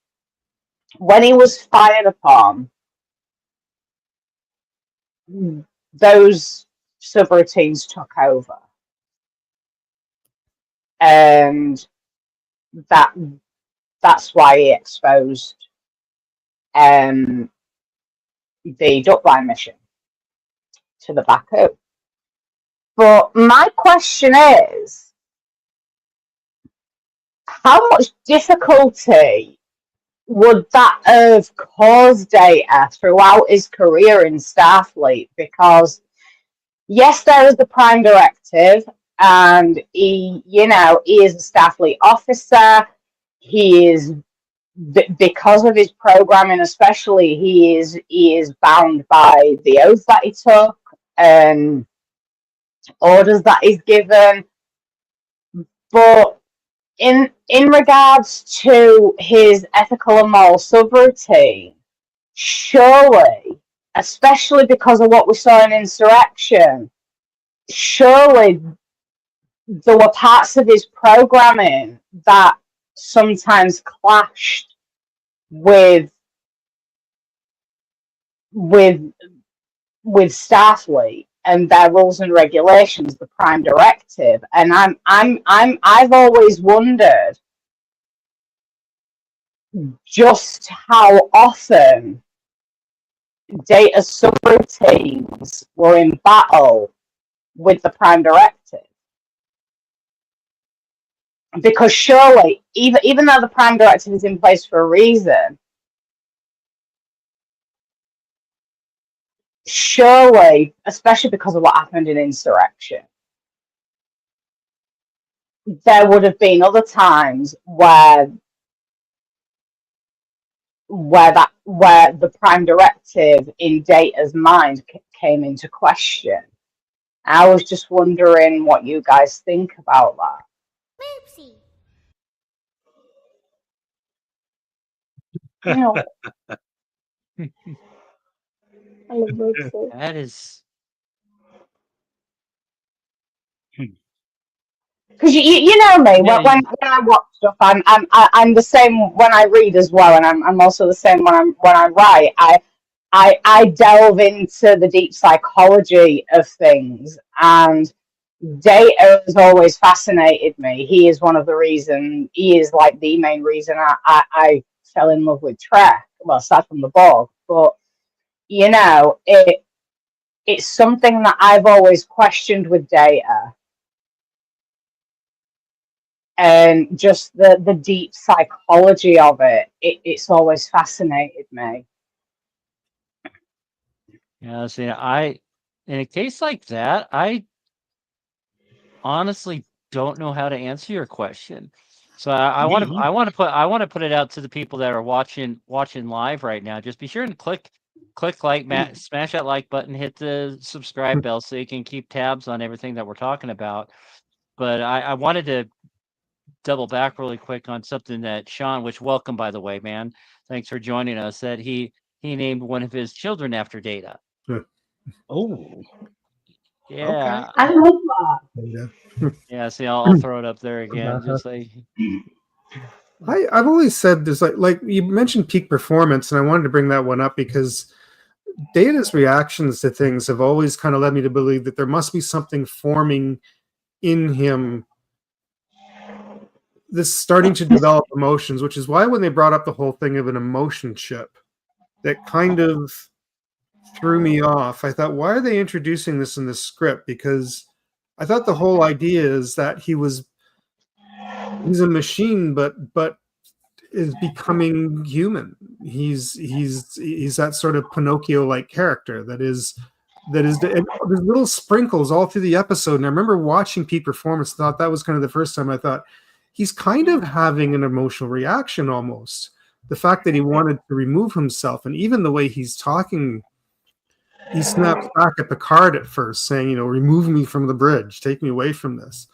when he was fired upon, those subroutines took over. And that's why he exposed the Duckline mission to the Baku. But my question is, how much difficulty would that have caused Data throughout his career in Starfleet? Because yes, there is the Prime Directive, and he is a Starfleet officer. He is, because of his programming, especially, he is bound by the oath that he took and orders that he's given. But in regards to his ethical and moral subroutine, surely, especially because of what we saw in Insurrection, surely there were parts of his programming that sometimes clashed with Starfleet and their rules and regulations, the Prime Directive. And I've always wondered just how often Data's subroutines were in battle with the Prime Directive. Because surely, even though the Prime Directive is in place for a reason, surely, especially because of what happened in Insurrection, there would have been other times where the Prime Directive in Data's mind came into question. I was just wondering what you guys think about that. Oopsie. No. I love Oopsie. That is. Because you know me, Yeah, when I watch stuff, I'm the same when I read as well, and I'm also the same when I write. I delve into the deep psychology of things, and Data has always fascinated me. He is one of the reasons. He is like the main reason I fell in love with Trek. Well, aside from the Borg, but you know, it's something that I've always questioned with Data. And just the deep psychology of it's always fascinated me. Yeah, see, in a case like that, I honestly don't know how to answer your question. So I want to put it out to the people that are watching live right now. Just be sure and click like, smash that like button, hit the subscribe bell so you can keep tabs on everything that we're talking about. But I wanted to double back really quick on something that Sean, which welcome by the way, man. Thanks for joining us. That he named one of his children after Data. Oh, Yeah. I love that. Yeah, see, I'll throw it up there again. Just like I've always said there's like you mentioned peak performance, and I wanted to bring that one up because Data's reactions to things have always kind of led me to believe that there must be something forming in him that's starting to develop emotions, which is why when they brought up the whole thing of an emotion chip, that kind of threw me off. I thought, why are they introducing this in the script? Because I thought the whole idea is that he's a machine, but is becoming human. He's that sort of Pinocchio-like character that is there's little sprinkles all through the episode. And I remember watching Pete performance, thought that was kind of the first time I thought he's kind of having an emotional reaction almost. The fact that he wanted to remove himself, and even the way he's talking, he snaps back at Picard at first, saying, remove me from the bridge, take me away from this.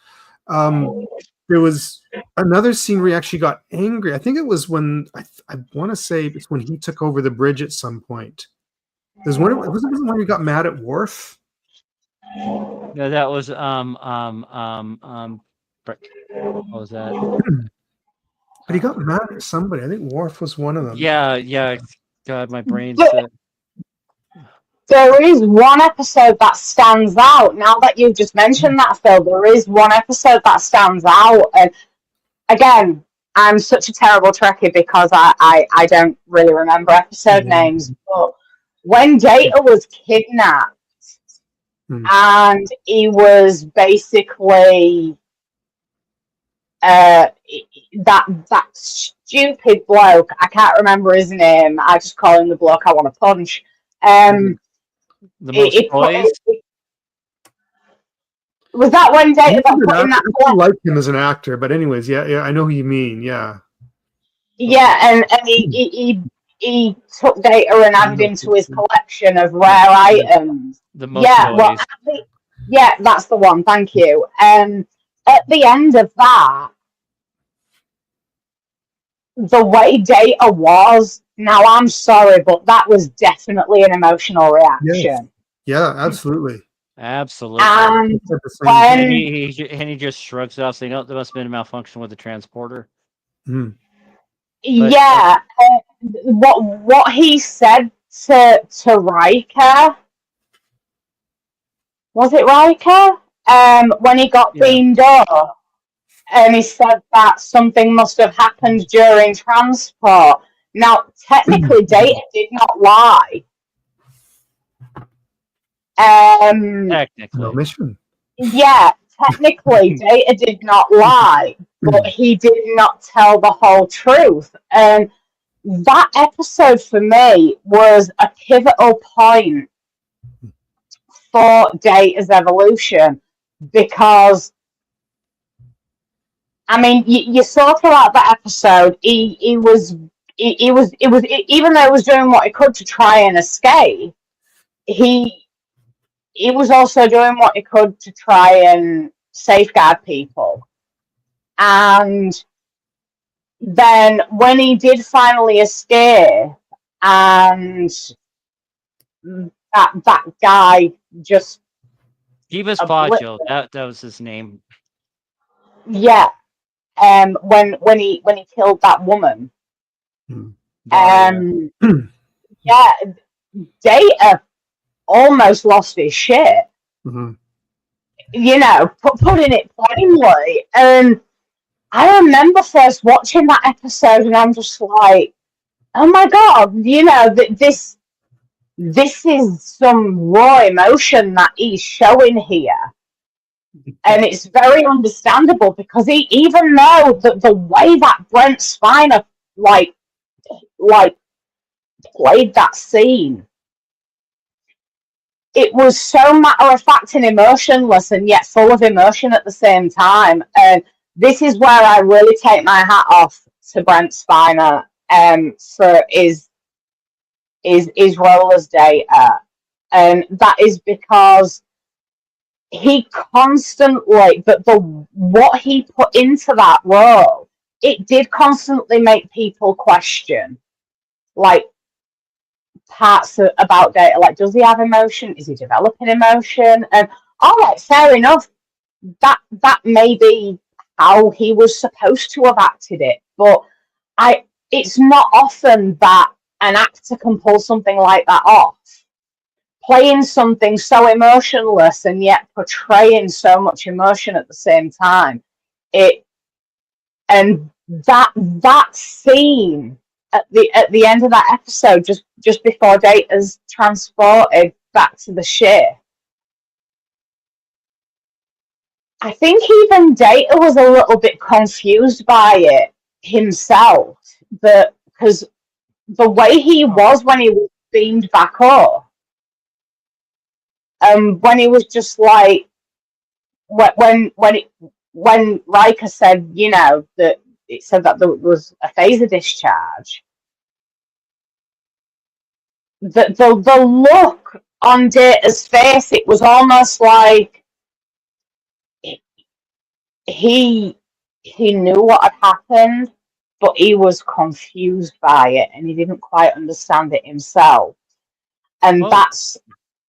There was another scene where he actually got angry. I think it was when I want to say it's when he took over the bridge at some point. There's one. Was it when he got mad at Worf? no, that was what was that? But he got mad at somebody. I think Worf was one of them. Yeah. God, my brain's. There is one episode that stands out. Now that you've just mentioned that, Phil, there is one episode that stands out. And again, I'm such a terrible Trekkie because I don't really remember episode names. But when Data was kidnapped and he was basically that stupid bloke, I can't remember his name. I just call him the bloke I want to punch. The most toys. Was that when Data got put in that? I like him as an actor, but anyways, yeah, I know who you mean. Yeah, and he took Data and added him to his collection of rare items. The most toys. Yeah, that's the one. Thank you. At the end of that, the way Data was. Now, I'm sorry, but that was definitely an emotional reaction. Yeah, absolutely. Absolutely. And he just shrugs it off, saying, "No, there must have been a malfunction with the transporter." Yeah. What he said to Riker, was it Riker? When he got beamed up, and he said that something must have happened during transport. Now, technically, Data did not lie. No Technically. mission. Yeah, technically, Data did not lie, but he did not tell the whole truth. And that episode for me was a pivotal point for Data's evolution because, I mean, you saw throughout that episode, he was, even though he was doing what he could to try and escape, he was also doing what he could to try and safeguard people. And then when he did finally escape, and that guy just He was Pacho. That was his name. yeah, when he killed that woman, Daria. yeah, Data almost lost his shit. Mhm. You know, putting it plainly. And I remember first watching that episode, and I'm just like, oh my god, you know, this is some raw emotion that he's showing here. And it's very understandable because even though the way that Brent Spiner like played that scene, it was so matter of fact and emotionless, and yet full of emotion at the same time. And this is where I really take my hat off to Brent Spiner for his role as Data, and that is because he constantly, but the what he put into that role, it did constantly make people question, like, parts about Data, like, does he have emotion? Is he developing emotion? And all right, fair enough. That may be how he was supposed to have acted it, but it's not often that an actor can pull something like that off. Playing something so emotionless and yet portraying so much emotion at the same time. And that scene at the end of that episode, just before Data's transported back to the ship, I think even Data was a little bit confused by it himself, because the way he was when he was beamed back up, when he was just like, when Riker said, you know, that it said that there was a phaser discharge, the look on Data's face, it was almost like he knew what had happened, but he was confused by it and he didn't quite understand it himself. And that's,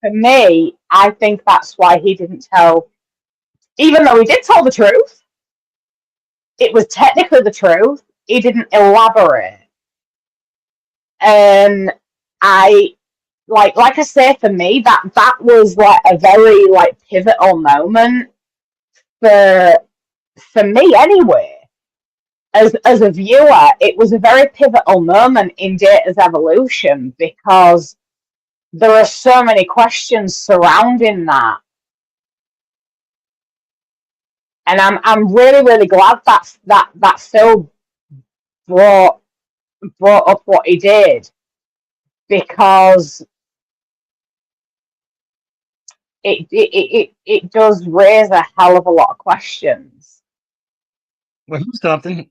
for me, I think that's why he didn't tell, even though he did tell the truth, it was technically the truth, he didn't elaborate. And I, like I say, for me, that was like a very like pivotal moment for me anyway. As a viewer, it was a very pivotal moment in Data's evolution because there are so many questions surrounding that. And I'm really, really glad that Phil brought up what he did, because it does raise a hell of a lot of questions. Well, here's something.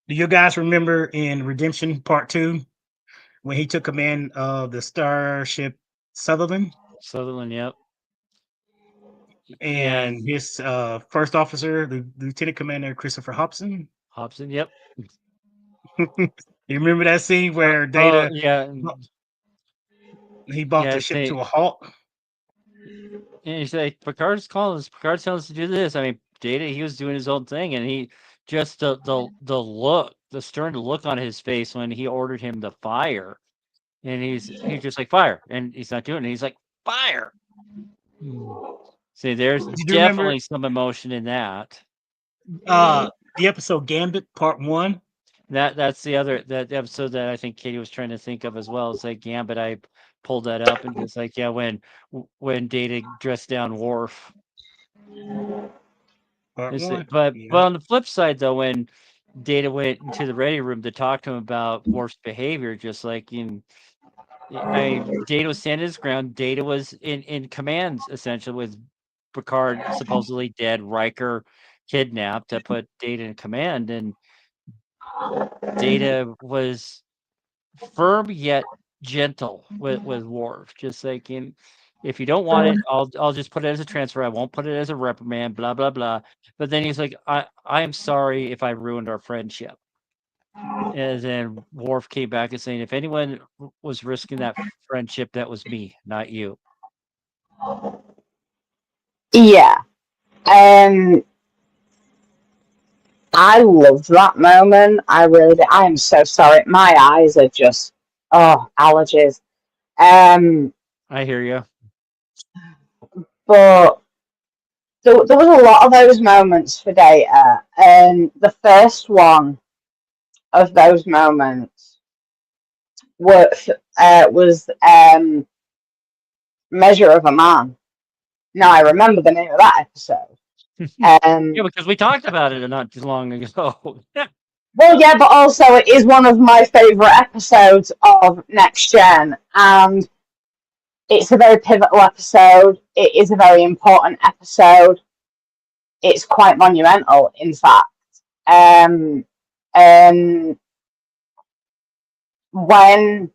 Do you guys remember in Redemption Part 2 when he took command of the Starship Sutherland? Sutherland, yep. And his first officer, the Lieutenant Commander Christopher Hobson. Hobson, yep. You remember that scene where Data, yeah, he brought the ship to a halt? And he's like, Picard's calling us. Picard telling us to do this. I mean, Data, he was doing his own thing, and he just the look, the stern look on his face when he ordered him to fire, and he's just like, fire, and he's not doing it. He's like, fire. See, there's definitely some emotion in that. The episode Gambit Part 1. That's the other that episode that I think Katie was trying to think of as well. It's like Gambit. I pulled that up and just like, yeah, when Data dressed down Worf. Part 1. But Yeah. on the flip side, though, when Data went into the ready room to talk to him about Worf's behavior, just like Data was standing his ground. Data was in command essentially, with Picard supposedly dead, Riker kidnapped, to put Data in command, and Data was firm yet gentle with Worf, just like, if you don't want it, I'll just put it as a transfer. I won't put it as a reprimand. Blah blah blah. But then he's like, I am sorry if I ruined our friendship. And then Worf came back and saying, if anyone was risking that friendship, that was me, not you. Yeah. I loved that moment. I really did. I am so sorry. My eyes are just, allergies. I hear you. But there was a lot of those moments for Data, and the first one of those moments was Measure of a Man. Now I remember the name of that episode. Yeah, because we talked about it not too long ago. Well, yeah, but also it is one of my favourite episodes of Next Gen, and it's a very pivotal episode. It is a very important episode. It's quite monumental, in fact. And when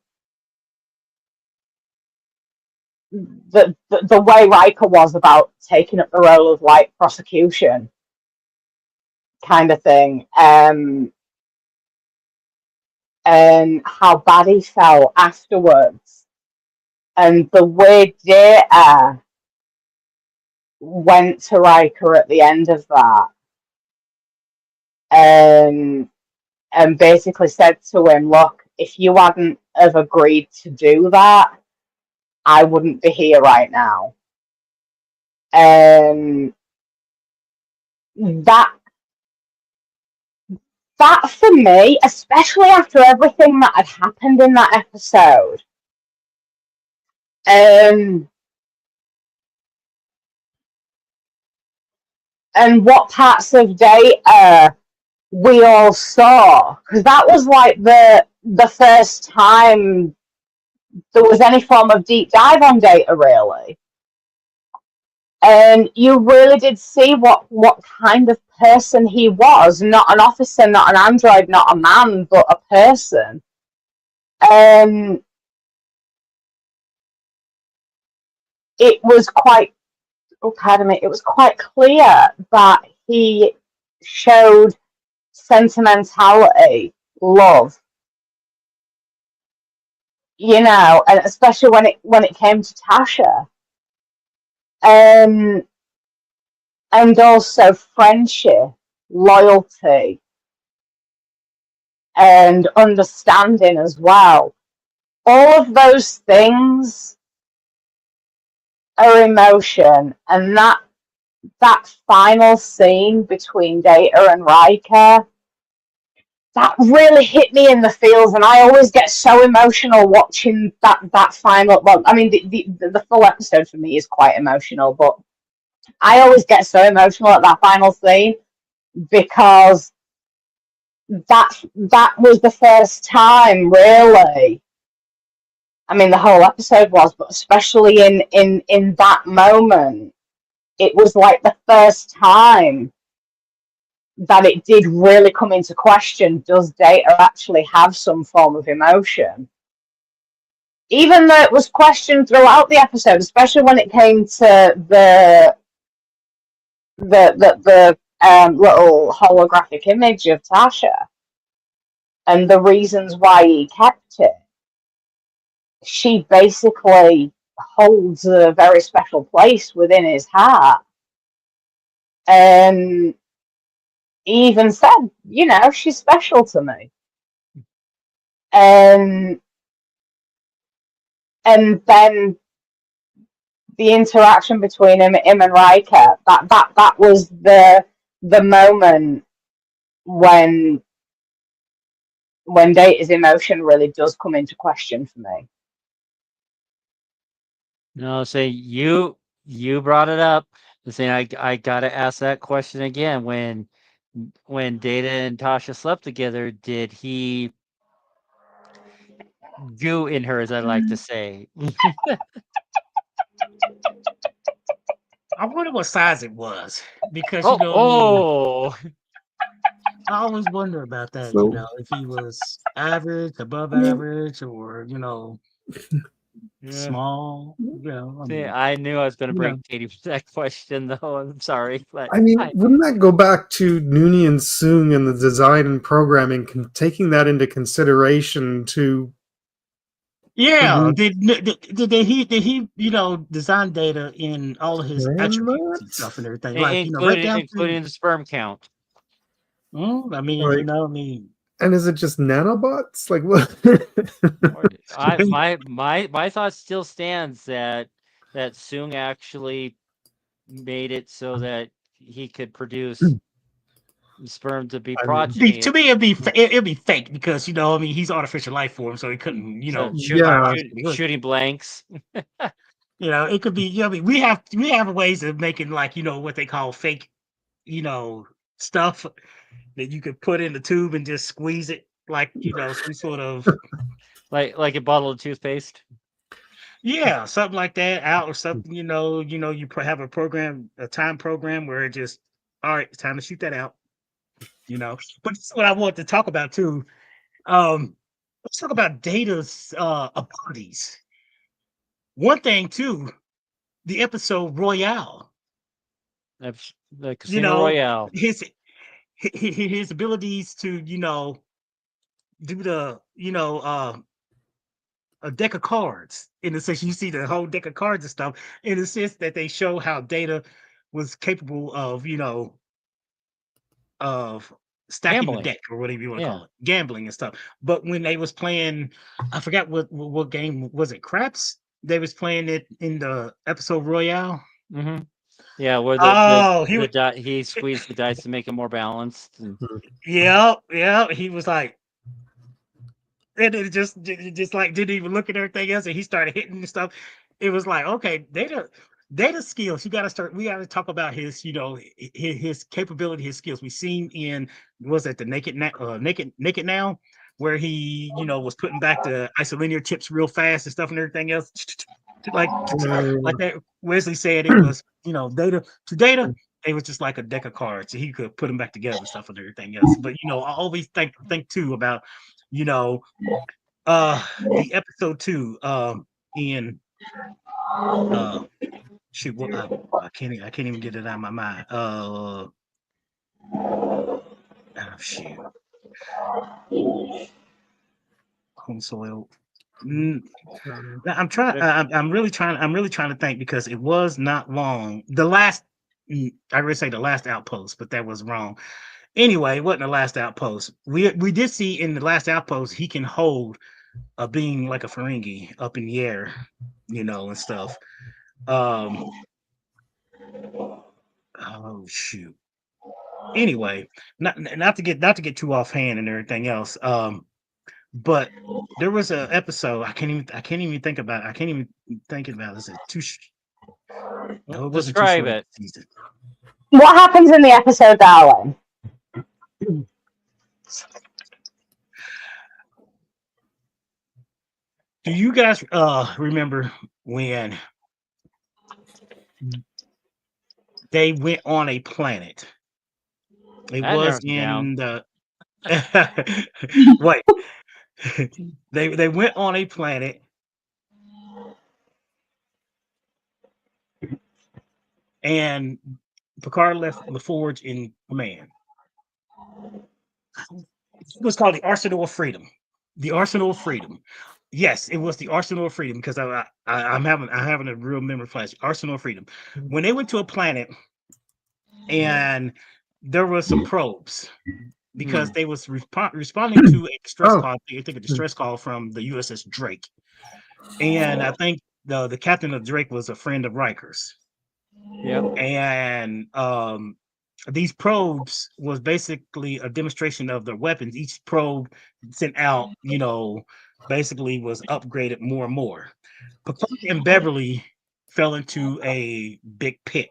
the way Riker was about taking up the role of like prosecution kind of thing, and how bad he felt afterwards, and the way Data went to Riker at the end of that, and basically said to him, look, if you hadn't have agreed to do that, I wouldn't be here right now. That for me, especially after everything that had happened in that episode, and what parts of Data we all saw, because that was like the first time there was any form of deep dive on Data, really. And you really did see what kind of person he was. Not an officer, not an android, not a man, but a person. It was quite, it was quite clear that he showed sentimentality, love, and especially when it came to Tasha. And also friendship, loyalty, and understanding as well. All of those things are emotion, and that final scene between Data and Riker, that really hit me in the feels, and I always get so emotional watching that final. Well, I mean, the full episode for me is quite emotional, but I always get so emotional at that final scene because that was the first time, really. I mean, the whole episode was, but especially in that moment, it was like the first time that it did really come into question, does Data actually have some form of emotion? Even though it was questioned throughout the episode, especially when it came to the little holographic image of Tasha and the reasons why he kept it, she basically holds a very special place within his heart. And he even said, she's special to me. And then the interaction between him and Riker, that was the the moment when Data's emotion really does come into question for me. No, say you brought it up. Saying I gotta ask that question again. When Data and Tasha slept together, did he goo in her, as I like to say? I wonder what size it was because Oh, I mean, oh, I always wonder about that. So If he was average, above I mean, average, or yeah. small. I See, mean, I knew I was gonna you know. break Katie with that question, though. I'm sorry, but I mean, wouldn't that go back to Nooney and Soong and the design and programming, taking that into consideration to Yeah, produce did he design Data in all of his plan attributes and that? stuff and everything, like right including down to. the sperm count. I mean, Like, I mean, and is it just nanobots? Like what? My thought still stands that Soong actually made it so that he could produce sperm to be I mean, progeny. to me it'd be fake because I mean he's artificial life form, so he couldn't So yeah, biologically look. shooting blanks. It could be. I mean, we have ways of making like what they call fake, stuff that you could put in the tube and just squeeze it like some sort of like a bottle of toothpaste. yeah, something like that out or something. You have a time program where it just all right, it's time to shoot that out. But this is what I want to talk about too. Let's talk about Data's abilities. One thing too, the episode Royale. That's the You Casino know, Royale. his abilities to do the a deck of cards in the sense you see the whole deck of cards and stuff in the sense that they show how Data was capable of stacking the Gambling. deck or whatever you want to Yeah. call it, gambling and stuff. But when they was playing, I forgot what game was it? Craps. They was playing it in the episode Royale. Mm-hmm. Yeah, where Oh, he was. he squeezed the dice to make it more balanced. And Yeah. He was like, and it just like didn't even look at everything else, and he started hitting and stuff. It was like, okay, data skills. We got to talk about his, his capability, his skills. We seen in was it the naked now, where he was putting back the isolinear chips real fast and stuff and everything else. Like like that Wesley said, it was data. It was just like a deck of cards. So he could put them back together and stuff and everything else. But I always think too about you know the episode 2 in shoot what I can't even get it out of my mind. Shoot. Home soil. I'm really trying to think because it was not long. The last I would say the last outpost, but that was wrong. Anyway, it wasn't the last outpost. We did see in the last outpost he can hold a being like a Ferengi up in the air, and stuff. Oh shoot. Anyway, not to get too offhand and everything else. But there was a episode I can't even think about. I can't even think about this. No, it wasn't too describe short of it. a season. What happens in the episode, darling? Do you guys remember when they went on a planet? It That was narrows it down. in the wait. They went on a planet and Picard left LaForge in command. It was called the Arsenal of Freedom. The Arsenal of Freedom. Yes, it was the Arsenal of Freedom because I'm having a real memory flash. Arsenal of Freedom. When they went to a planet and there were some probes because they was responding to a distress oh, call. I think a distress call from the USS Drake, and I think the captain of Drake was a friend of Riker's. Yep. And these probes was basically a demonstration of their weapons. Each probe sent out, basically was upgraded more and more. Picard and Beverly fell into a big pit,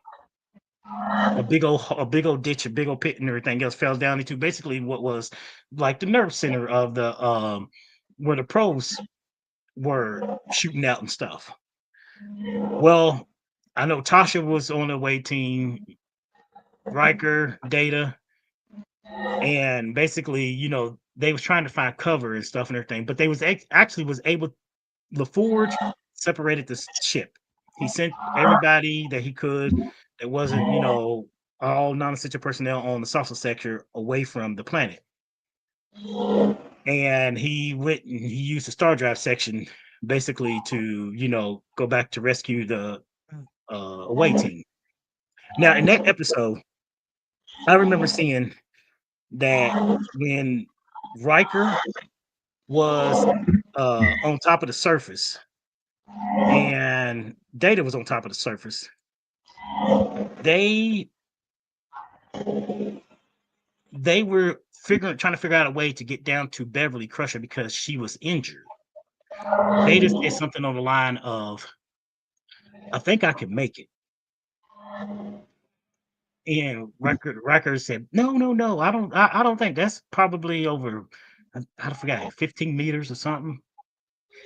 a big old ditch, a big old pit, and everything else fell down into basically what was like the nerve center of the where the probes were shooting out and stuff. Well, I know Tasha was on the away team, Riker, Data, and basically, they was trying to find cover and stuff and everything, but they was actually was able. LaForge separated the ship. He sent everybody that he could that wasn't, all non-essential personnel on the social sector away from the planet. And he went and he used the star drive section basically to, go back to rescue the away team. Now, in that episode, I remember seeing that when Riker was on top of the surface and Data was on top of the surface, they were trying to figure out a way to get down to Beverly Crusher because she was injured. Data said something on the line of, "I think I can make it." And Riker said, "No, I don't think that's probably over. I forgot 15 meters or something."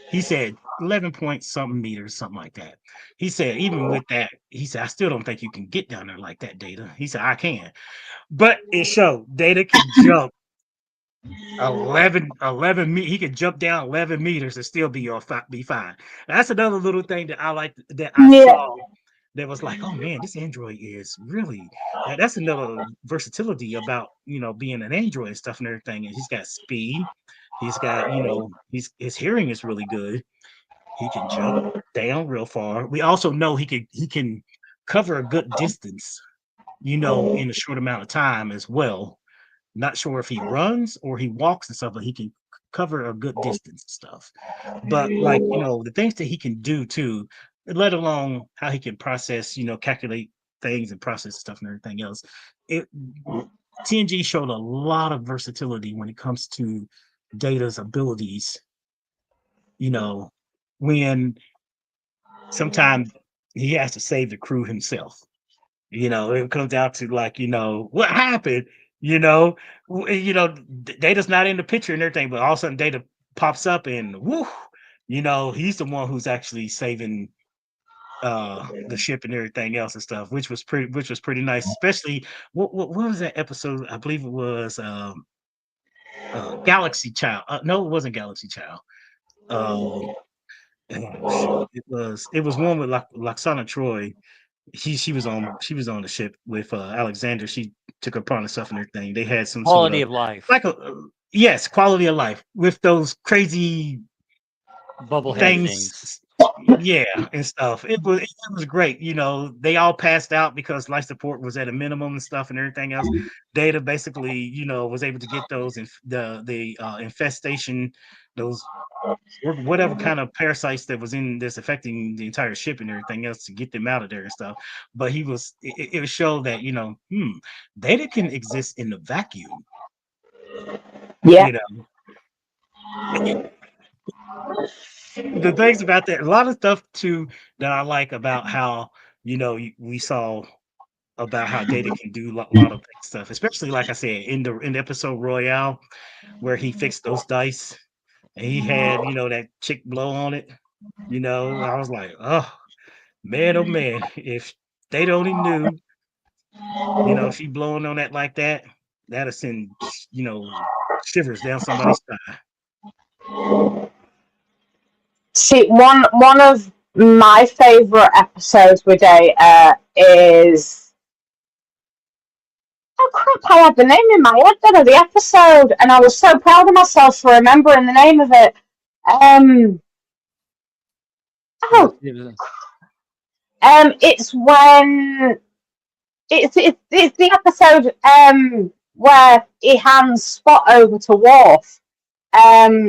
He said 11 point something meters, something like that. He said, even with that, he said, "I still don't think you can get down there like that, Data." He said, "I can." But it showed Data can jump 11 he could jump down 11 meters and still be fine. That's another little thing that I like that I saw that was like, oh man, this android is really that's another versatility about being an android and stuff and everything. And he's got speed, he's got his hearing is really good, he can jump down real far. We also know he can cover a good distance in a short amount of time as well. Not sure if he runs or he walks and stuff, but he can cover a good distance and stuff. But like, the things that he can do too, let alone how he can process, calculate things and process stuff and everything else. TNG showed a lot of versatility when it comes to Data's abilities, when sometimes he has to save the crew himself. It comes down to like, what happened? Data's not in the picture and everything, but all of a sudden Data pops up and whoo, he's the one who's actually saving the ship and everything else and stuff, which was pretty nice. Especially what was that episode? I believe it was Galaxy Child. No, it wasn't Galaxy Child. Oh shoot, it was one with Laxana Troy. She was on the ship with Alexander. She took her part and stuff and everything. They had some sort Quality of of life. like yes, quality of life with those crazy Bubblehead things. Yeah, and stuff. It was great. They all passed out because life support was at a minimum and stuff and everything else. Data basically, was able to get those the infestation, those or whatever kind of parasites that was in this affecting the entire ship and everything else to get them out of there and stuff. But it showed that Data can exist in the vacuum. Yeah. The things about that, a lot of stuff too that I like about how we saw about how Data can do a lot of stuff, especially like I said in the episode Royale where he fixed those dice and he had that chick blow on it. I was like, oh man, if they only knew, she blowing on that like that, that'd send shivers down somebody's thigh. See, one of my favorite episodes with Data is, oh crap, I had the name in my head then of the episode, and I was so proud of myself for remembering the name of it. It's when it's the episode where he hands Spot over to Worf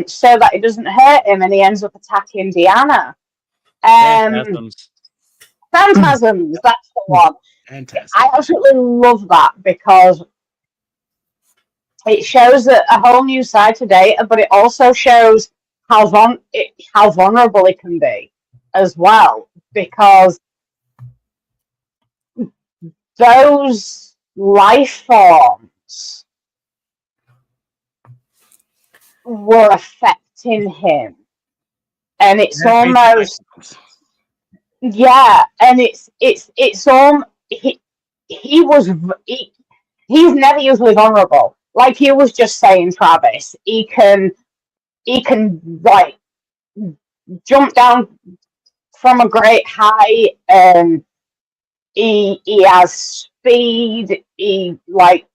so that it doesn't hurt him, and he ends up attacking Deanna. Phantasms. Phantasms, that's the one. Fantastic. I absolutely love that because it shows a whole new side to Data, but it also shows how vulnerable it can be as well, because those life forms were affecting him, and it's That's basic life almost forms. yeah, and it's all he was he's never usually vulnerable. Like you was just saying, Travis, he can like jump down from a great height. He has speed. He like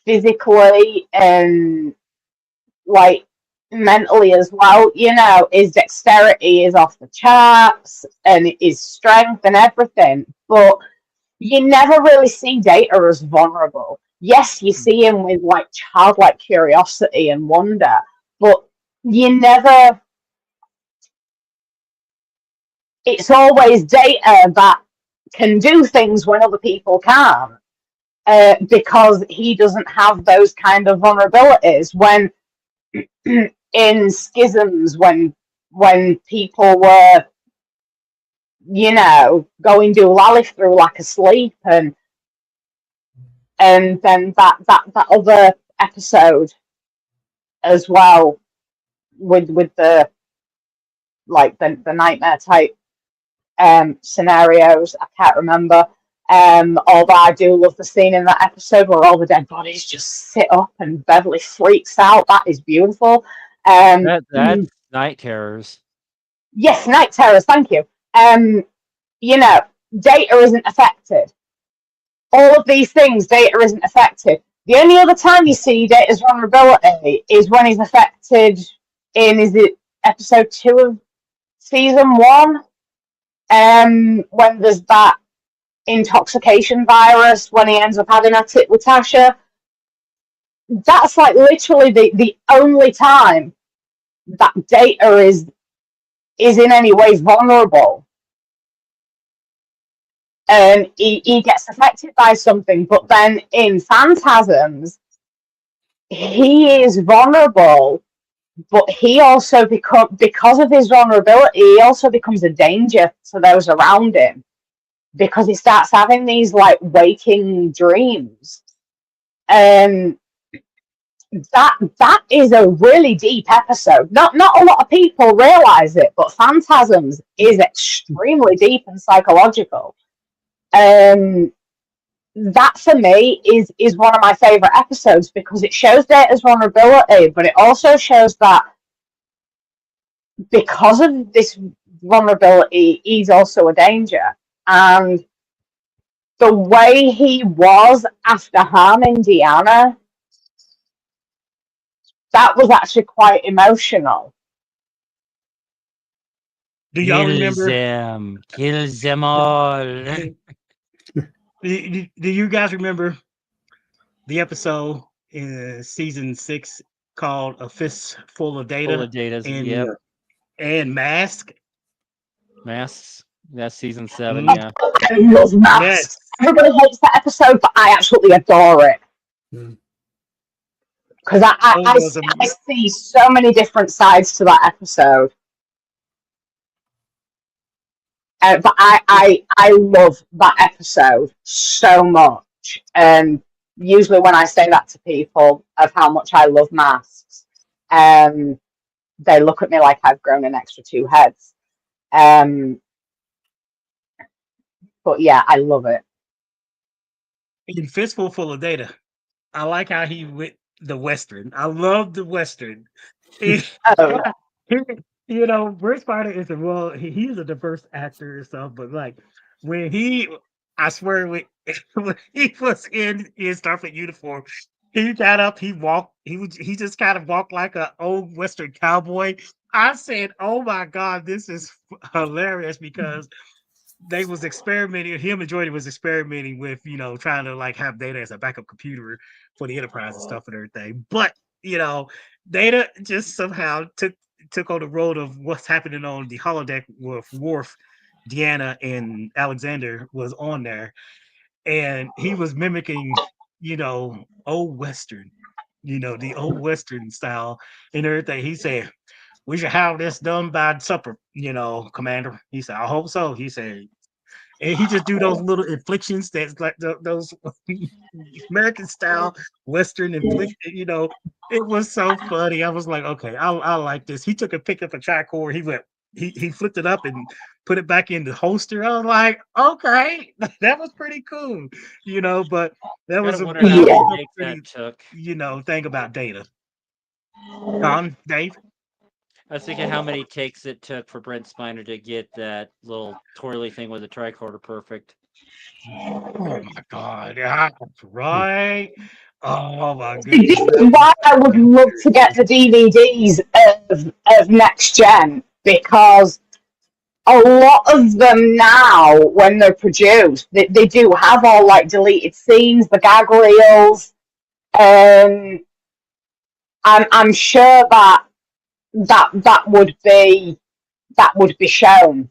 physically and like mentally as well. You know, his dexterity is off the charts, and his strength and everything. But you never really see Data as vulnerable. Yes, you see him with like childlike curiosity and wonder, but you never. It's always Data that can do things when other people can't, because he doesn't have those kind of vulnerabilities. When in schisms, when people were, you know, going doolally through like asleep, and then that other episode as well with the like the nightmare type scenarios. I can't remember. Although I do love the scene in that episode where all the dead bodies just sit up and Beverly freaks out. That is beautiful. That's Night Terrors. Yes, Night Terrors. Thank you. You know, Data isn't affected. All of these things, Data isn't affected. The only other time you see Data's vulnerability is when he's affected in, is it episode 2 of season 1? When there's that intoxication virus, when he ends up having a tit with Tasha. That's like literally the only time that Data is in any way vulnerable. And he gets affected by something, but then in Phantasms, he is vulnerable, but he also because of his vulnerability, he also becomes a danger to those around him, because he starts having these like waking dreams. And that is a really deep episode. Not a lot of people realize it, but Phantasms is extremely deep and psychological. That for me is one of my favorite episodes, because it shows Data's vulnerability, but it also shows that because of this vulnerability, he's also a danger. And the way he was after harming Deanna, that was actually quite emotional. Do y'all Kill remember? them. Kill them all. Do you guys remember the episode in season 6 called "A Fistful of Data" Full of data. and Yep. and Mask? Masks. That's season 7. Mhm. Yeah. I love Masks. Yes. Everybody hates that episode, but I absolutely adore it. Because I see so many different sides to that episode. But I love that episode so much. And usually when I say that to people of how much I love Masks, they look at me like I've grown an extra 2 heads. But yeah, I love it. In Fistful Full of Data, I like how he went the Western. I love the Western. Oh, You know, Bruce Spider is he's a diverse actor and stuff, but like when I swear, when he was in his Starfleet uniform, he got up, he walked, he just kind of walked like an old Western cowboy. I said, "Oh my God, this is hilarious," because they was experimenting. Him and Geordi was experimenting with, trying to like have Data as a backup computer for the Enterprise and stuff and everything. But Data just somehow took on the road of what's happening on the holodeck with Worf Deanna and Alexander was on there, and he was mimicking, old Western, the old Western style and everything. He said, "We should have this done by supper, Commander." He said, "I hope so." He said, and he just do those little inflictions that's like those American style Western infliction. It was so funny. I was like, okay, I like this. He took a pick up a tricorder. He flipped it up and put it back in the holster. I was like, okay, that was pretty cool. But that Kind was of a wonder how many Yeah. takes pretty, that took. thing about Data. Dave. I was thinking how many takes it took for Brent Spiner to get that little twirly thing with the tricorder perfect. Oh my God, yeah, that's right. Oh my This goodness, is why I would love to get the DVDs of Next Gen, because a lot of them now, when they're produced, they do have all like deleted scenes, the gag reels. I'm sure that would be shown,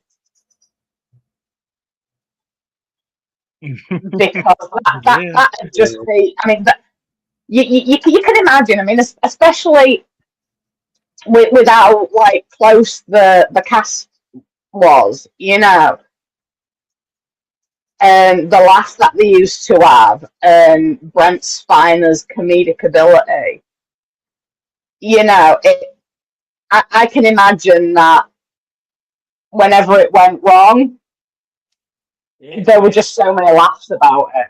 because yeah. that'd just be. I mean, you can imagine. I mean, especially with how like close the cast was, the laughs that they used to have, and Brent Spiner's comedic ability. I can imagine that whenever it went wrong, there were just so many laughs about it.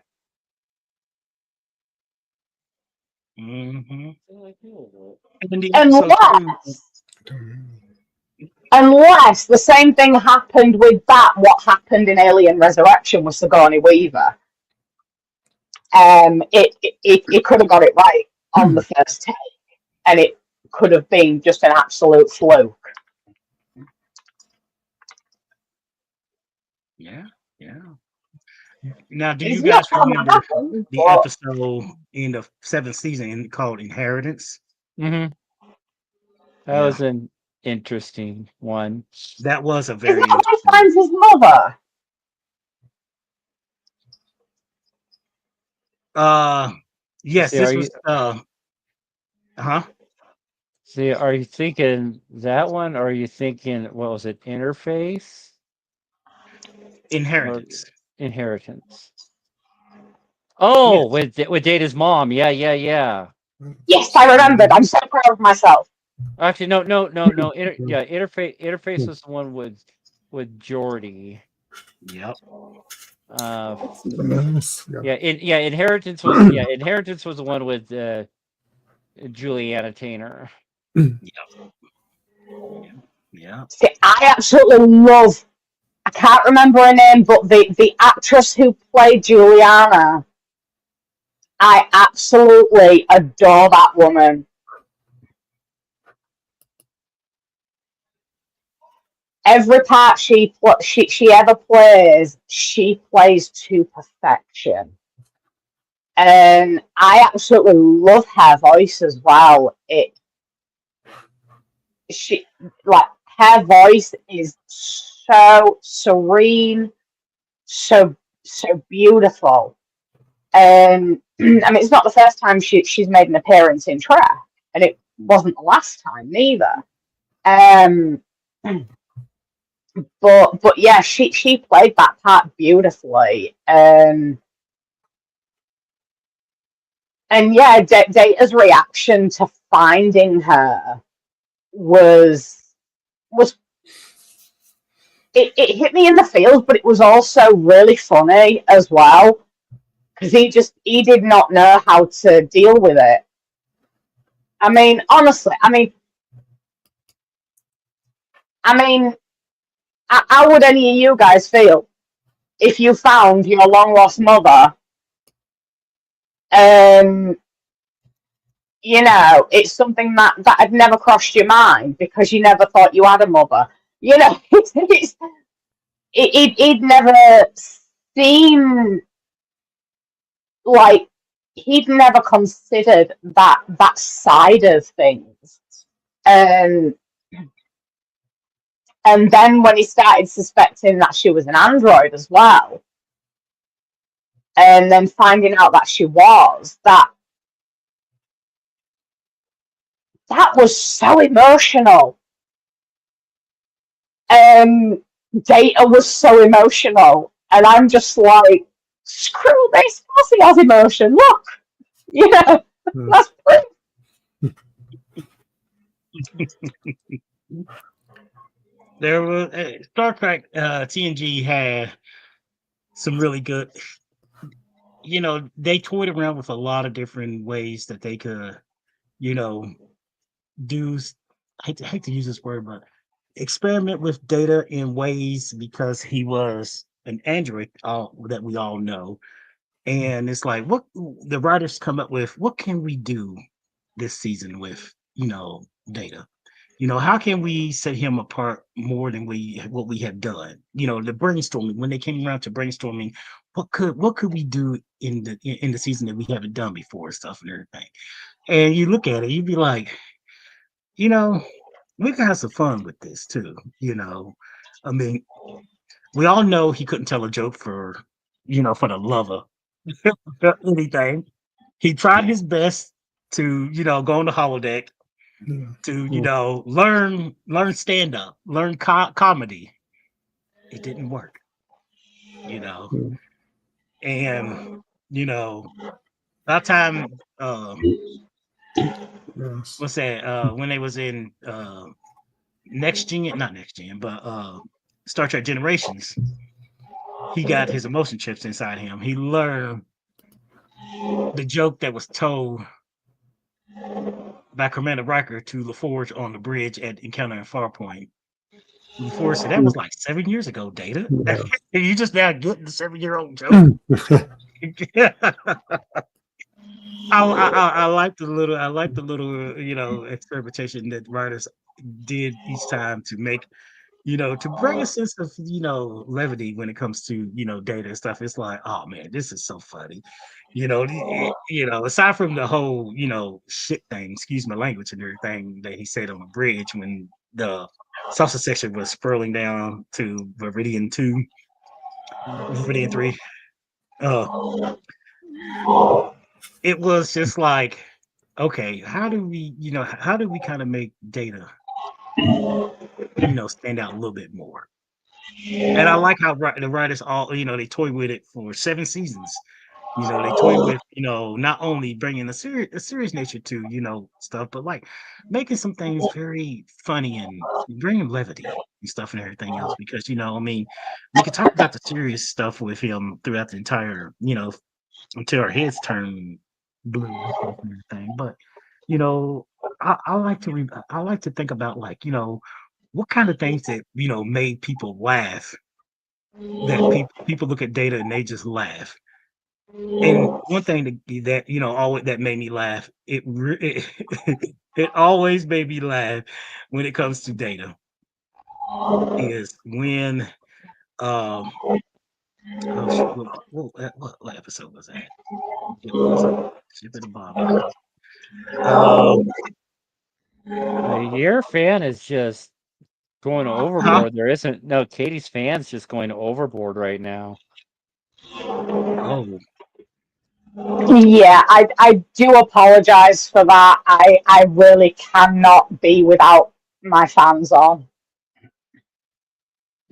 hmm And the episode too. Unless the same thing happened with what happened in Alien Resurrection with Sigourney Weaver. It could have got it right on the first take, and it could have been just an absolute fluke. Yeah, yeah. Now, do you It's not guys how that remember happened, the but episode in the 7th season called Inheritance? Mm-hmm. That Yeah, was an interesting one. that was a is very that when he interesting. finds his mother? Uh, yes, See, this was huh? are you thinking that one, or are you thinking what was it, Interface or Inheritance. Inheritance? Oh, Yes. with Data's mom. Yeah, yeah, yeah. Yes, I remembered. Mhm. I'm so proud of myself. Actually, no. Interface was the one with Geordi. Yep. Uh, Yeah. Inheritance was the one with Juliana Taylor. Yep. Yep. Yep. See, I absolutely love. I can't remember her name, but the actress who played Juliana, I absolutely adore that woman. Every part she ever plays, she plays to perfection, and I absolutely love her voice as well. She like her voice is so serene, so beautiful. I mean, it's not the first time she's made an appearance in Trek, and it wasn't the last time neither. Um, but yeah, she played that part beautifully. And yeah, Data's reaction to finding her was it hit me in the feels, but it was also really funny as well, because he did not know how to deal with it. I mean, honestly, how would any of you guys feel if you found your long lost mother? Um, it's something that had never crossed your mind because you never thought you had a mother. He'd never seen, like, he'd never considered that side of things. Um, And then when he started suspecting that she was an android as well, and then finding out that she was, that was so emotional. Data was so emotional, and I'm just like, screw this, of course he has emotion, look, you know, that's proof. There was Star Trek TNG had some really good, you know, they toyed around with a lot of different ways that they could, you know, do, I hate to use this word, but experiment with data in ways, because he was an android, that we all know. And it's like, what the writers come up with, what can we do this season with, you know, data? You know, how can we set him apart more than what we have done? You know, the brainstorming, when they came around to brainstorming, what could we do in the season that we haven't done before, stuff and everything. And you look at it, you'd be like, you know, we can have some fun with this too. You know, I mean, we all know he couldn't tell a joke for, you know, for the love of anything. He tried his best to, you know, go on the holodeck to, you know, learn stand up, learn comedy. It didn't work, you know. And you know, that time, what's that? When they was in next gen, not next gen, but Star Trek Generations, he got his emotion chips inside him. He learned the joke that was told by Commander Riker to LaForge on the bridge at Encounter in Farpoint. LaForge said that was like 7 years ago, Data. You just now getting the 7-year-old joke. I like the little you know, experimentation that writers did each time to make, you know, to bring a sense of, you know, levity when it comes to, you know, data and stuff. It's like, oh man, this is so funny. You know, you know, aside from the whole, you know, shit thing, excuse my language, and everything that he said on the bridge when the salsa section was spurling down to Viridian 2, Viridian 3. It was just like, okay, how do we, you know, how do we kind of make data, you know, stand out a little bit more? And I like how the writers all, you know, they toy with it for 7 seasons. You know, they toy with, you know, not only bringing a serious nature to, you know, stuff, but like making some things very funny and bringing levity and stuff and everything else. Because, you know, I mean, we could talk about the serious stuff with him throughout the entire, you know, until our heads turn blue and stuff and everything. But, you know, I like to I like to think about, like, you know, what kind of things that, you know, made people laugh, that people look at data and they just laugh. And one thing that you know, always that made me laugh, it always made me laugh when it comes to data, is when oh shoot, what episode was that? It was Ship at the bottom. Your fan is just going overboard. There isn't no Katie's fan's just going overboard right now. Oh, Yeah, I do apologize for that. I really cannot be without my fans on.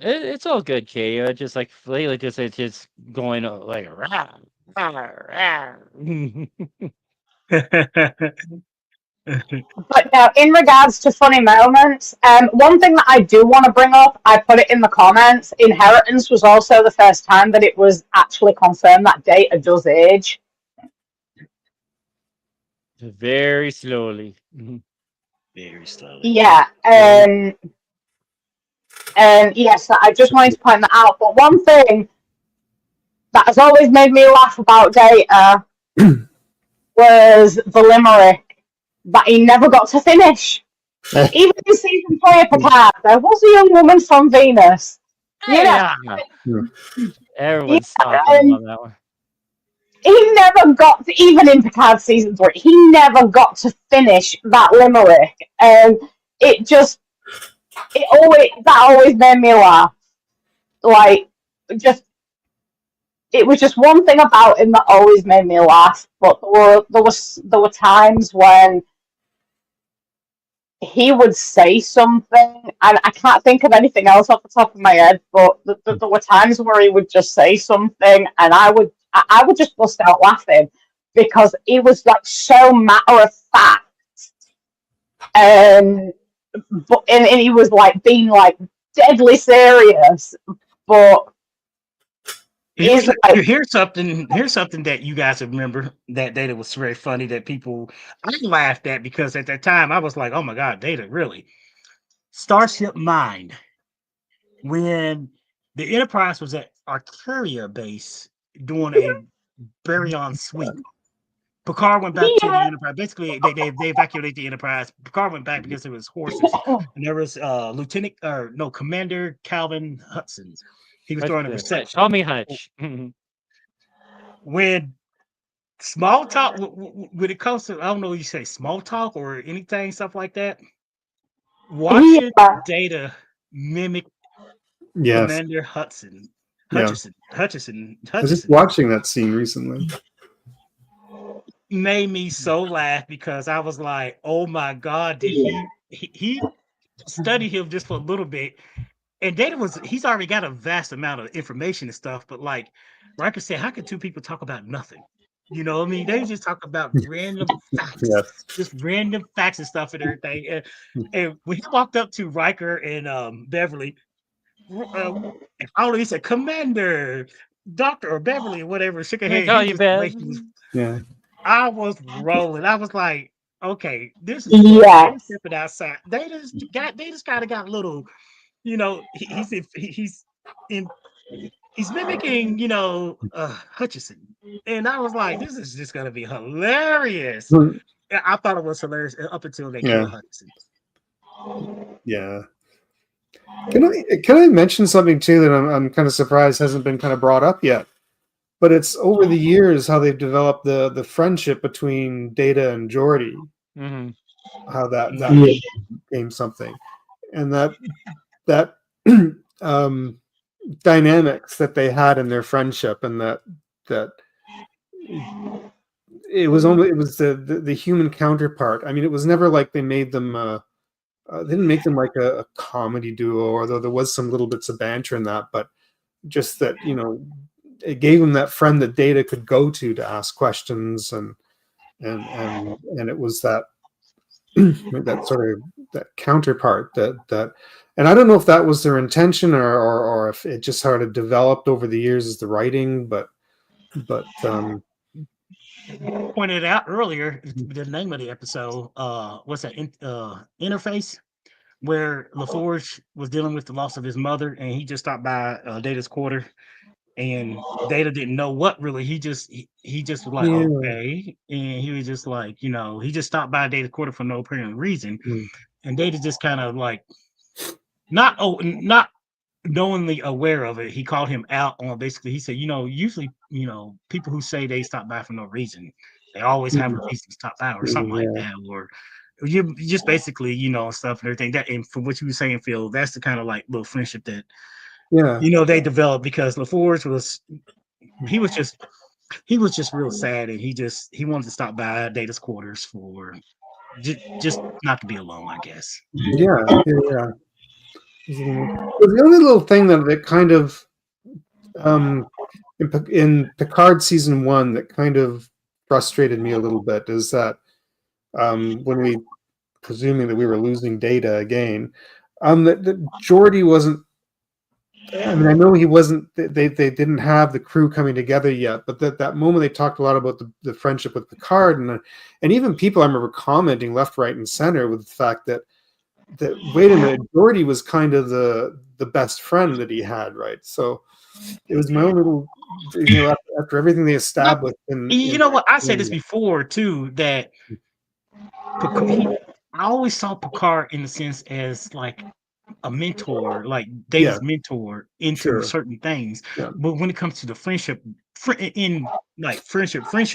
It's all good, Katie. It's just like lately, it's just going like rah, rah, rah. But now, in regards to funny moments, one thing that I do want to bring up, I put it in the comments. Inheritance was also the first time that it was actually confirmed that Data does age. Very slowly. very slowly. Yeah, and yes, I just wanted to point that out. But one thing that has always made me laugh about Data was the limerick that he never got to finish. Even in season 3 of Picard, there was a young woman from Venus. You know, Everyone's talking about that one. He never got to, even in Picard season 3, he never got to finish that limerick. And it just, that always made me laugh. Like, just it was just one thing about him that always made me laugh. But there were times when he would say something, and I can't think of anything else off the top of my head. But there were times where he would just say something, and I would just bust out laughing because he was like so matter of fact, and he was like being like deadly serious, but he's like, Here's something that you guys remember that Data was very funny that people I laughed at because at that time I was like, oh my god, Data, really? Starship Mind. When the Enterprise was at Arcaria base doing a baryon sweep. Picard went back to the yeah, Enterprise. Basically, they evacuated the Enterprise. Picard went back because it was horses, and there was Commander Calvin Hudson. He was throwing a reception. Call me Hutch. When small talk, when it comes to, I don't know, you say small talk or anything, stuff like that. Watching yeah. Data mimic Yes. Commander Hutchison. Yeah. I was just watching that scene recently. Made me so laugh because I was like, oh my god, did he studied him just for a little bit, and he's already got a vast amount of information and stuff, but like Riker said, how could two people talk about nothing? You know what I mean? They just talk about random facts, Yes. just random facts and stuff and everything. And when he walked up to Riker and Beverly, he said, Commander, Doctor, or Beverly, or whatever, shook her head. Call you Bev. Yeah. I was rolling. I was like, okay, this is Yes. They're stepping outside. They just kind of got a little, you know, he's mimicking, Hutchison. And I was like, this is just gonna be hilarious. I thought it was hilarious up until they killed Hutchison. Yeah. Can I mention something too that I'm kind of surprised hasn't been kind of brought up yet? But it's over the years how they've developed the friendship between Data and Geordi. Mm-hmm. How that became something, and that dynamics that they had in their friendship, and that it was the human counterpart. I mean, it was never like they made them. They didn't make them like a comedy duo, although there was some little bits of banter in that. But just that, it gave him that friend that Data could go to ask questions, and it was that that sort of that counterpart that and I don't know if that was their intention or if it just sort of developed over the years as the writing, but pointed out earlier the name of the episode, what's that, Interface, where LaForge was dealing with the loss of his mother, and he just stopped by Data's quarter, and Data didn't know what really. He just was like, okay, and he was just like, he just stopped by Data's quarter for no apparent reason, and Data just kind of like not knowingly aware of it. He called him out on, basically, he said, usually, people who say they stop by for no reason, they always have a reason to stop by or something like that, or you just basically, stuff and everything. That, and from what you were saying, Phil, that's the kind of like little friendship that they developed, because LaForge was just real sad, and he wanted to stop by Data's quarters for just not to be alone, I guess. Yeah. The only little thing that kind of in Picard season 1 that kind of frustrated me a little bit is that when we, presuming that we were losing Data again, that Geordi wasn't. I mean, I know he wasn't. They didn't have the crew coming together yet, but that moment they talked a lot about the friendship with Picard, and even people I remember commenting left, right, and center with the fact that wait a minute, Geordi was kind of the best friend that he had, right? So it was my own little, after everything they established. What, I said this before too, that I always saw Picard in a sense as like a mentor, like Data's mentor into certain things. But when it comes to the friendship,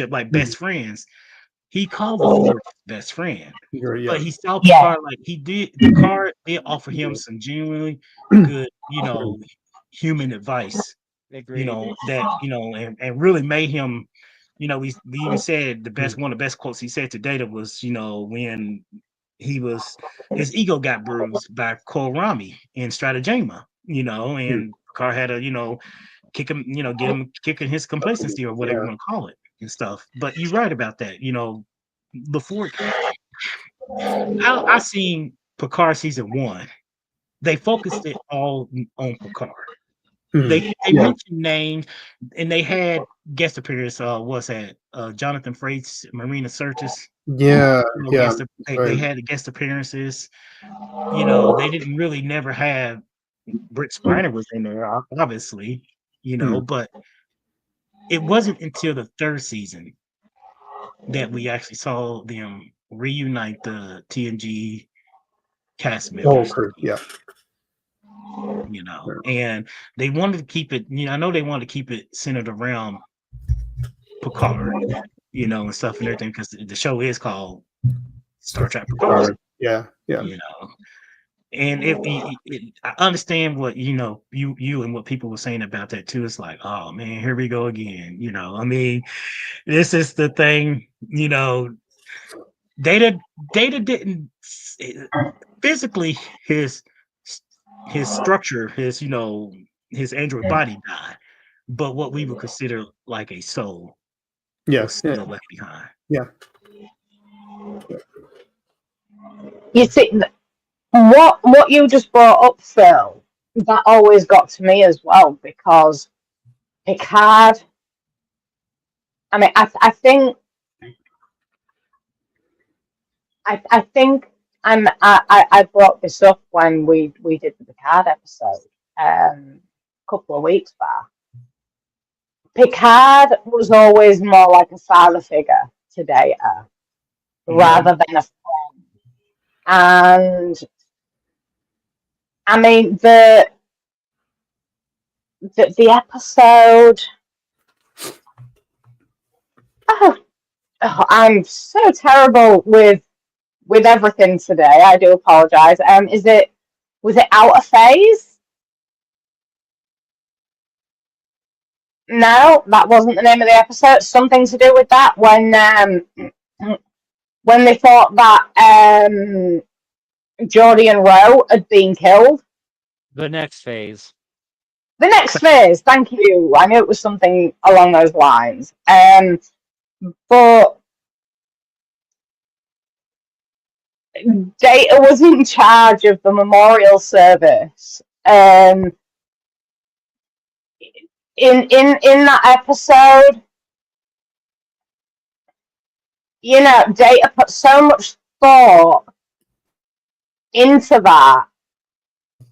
like best friends, he called Lafort his best friend. Yeah. But he saw Yeah. Picard like Picard did offer him some genuinely good, human advice, Agreed. that, and really made him, we even said one of the best quotes he said to Data was, when his ego got bruised by Kohlrami in Stratagema, and Picard had to, kick him, get him kicking his complacency or whatever you want to call it and stuff. But you're right about that, Lafort. I seen Picard season 1. They focused it all on Picard. They mentioned names, and they had guest appearance. What's that? Jonathan Frakes, Marina Sirtis. Yeah. They had guest appearances. They didn't really never have Britt Spiner was in there, obviously. But it wasn't until the 3rd season that we actually saw them reunite the TNG cast members. Yeah. And they wanted to keep it, I know they wanted to keep it centered around Picard, and stuff and everything, because the show is called Star Trek Picard. Yeah. And I understand what you and what people were saying about that too. It's like, oh man, here we go again. I mean, this is the thing. Data didn't physically, his structure, his android body died, but what we would consider like a soul was still left behind. Yeah. You see, what you just brought up, Phil, that always got to me as well, because Picard. I mean, I think I brought this up when we did the Picard episode a couple of weeks back. Picard was always more like a father figure to Data rather than a friend. And I mean the episode. Oh, I'm so terrible with everything today. I do apologize. Was it Outer Phase? No, that wasn't the name of the episode. Something to do with that when they thought that Geordi and Ro had been killed. The Next Phase. The Next Phase. Thank you. I knew it was something along those lines. But Data was in charge of the memorial service. In that episode, Data put so much thought into that,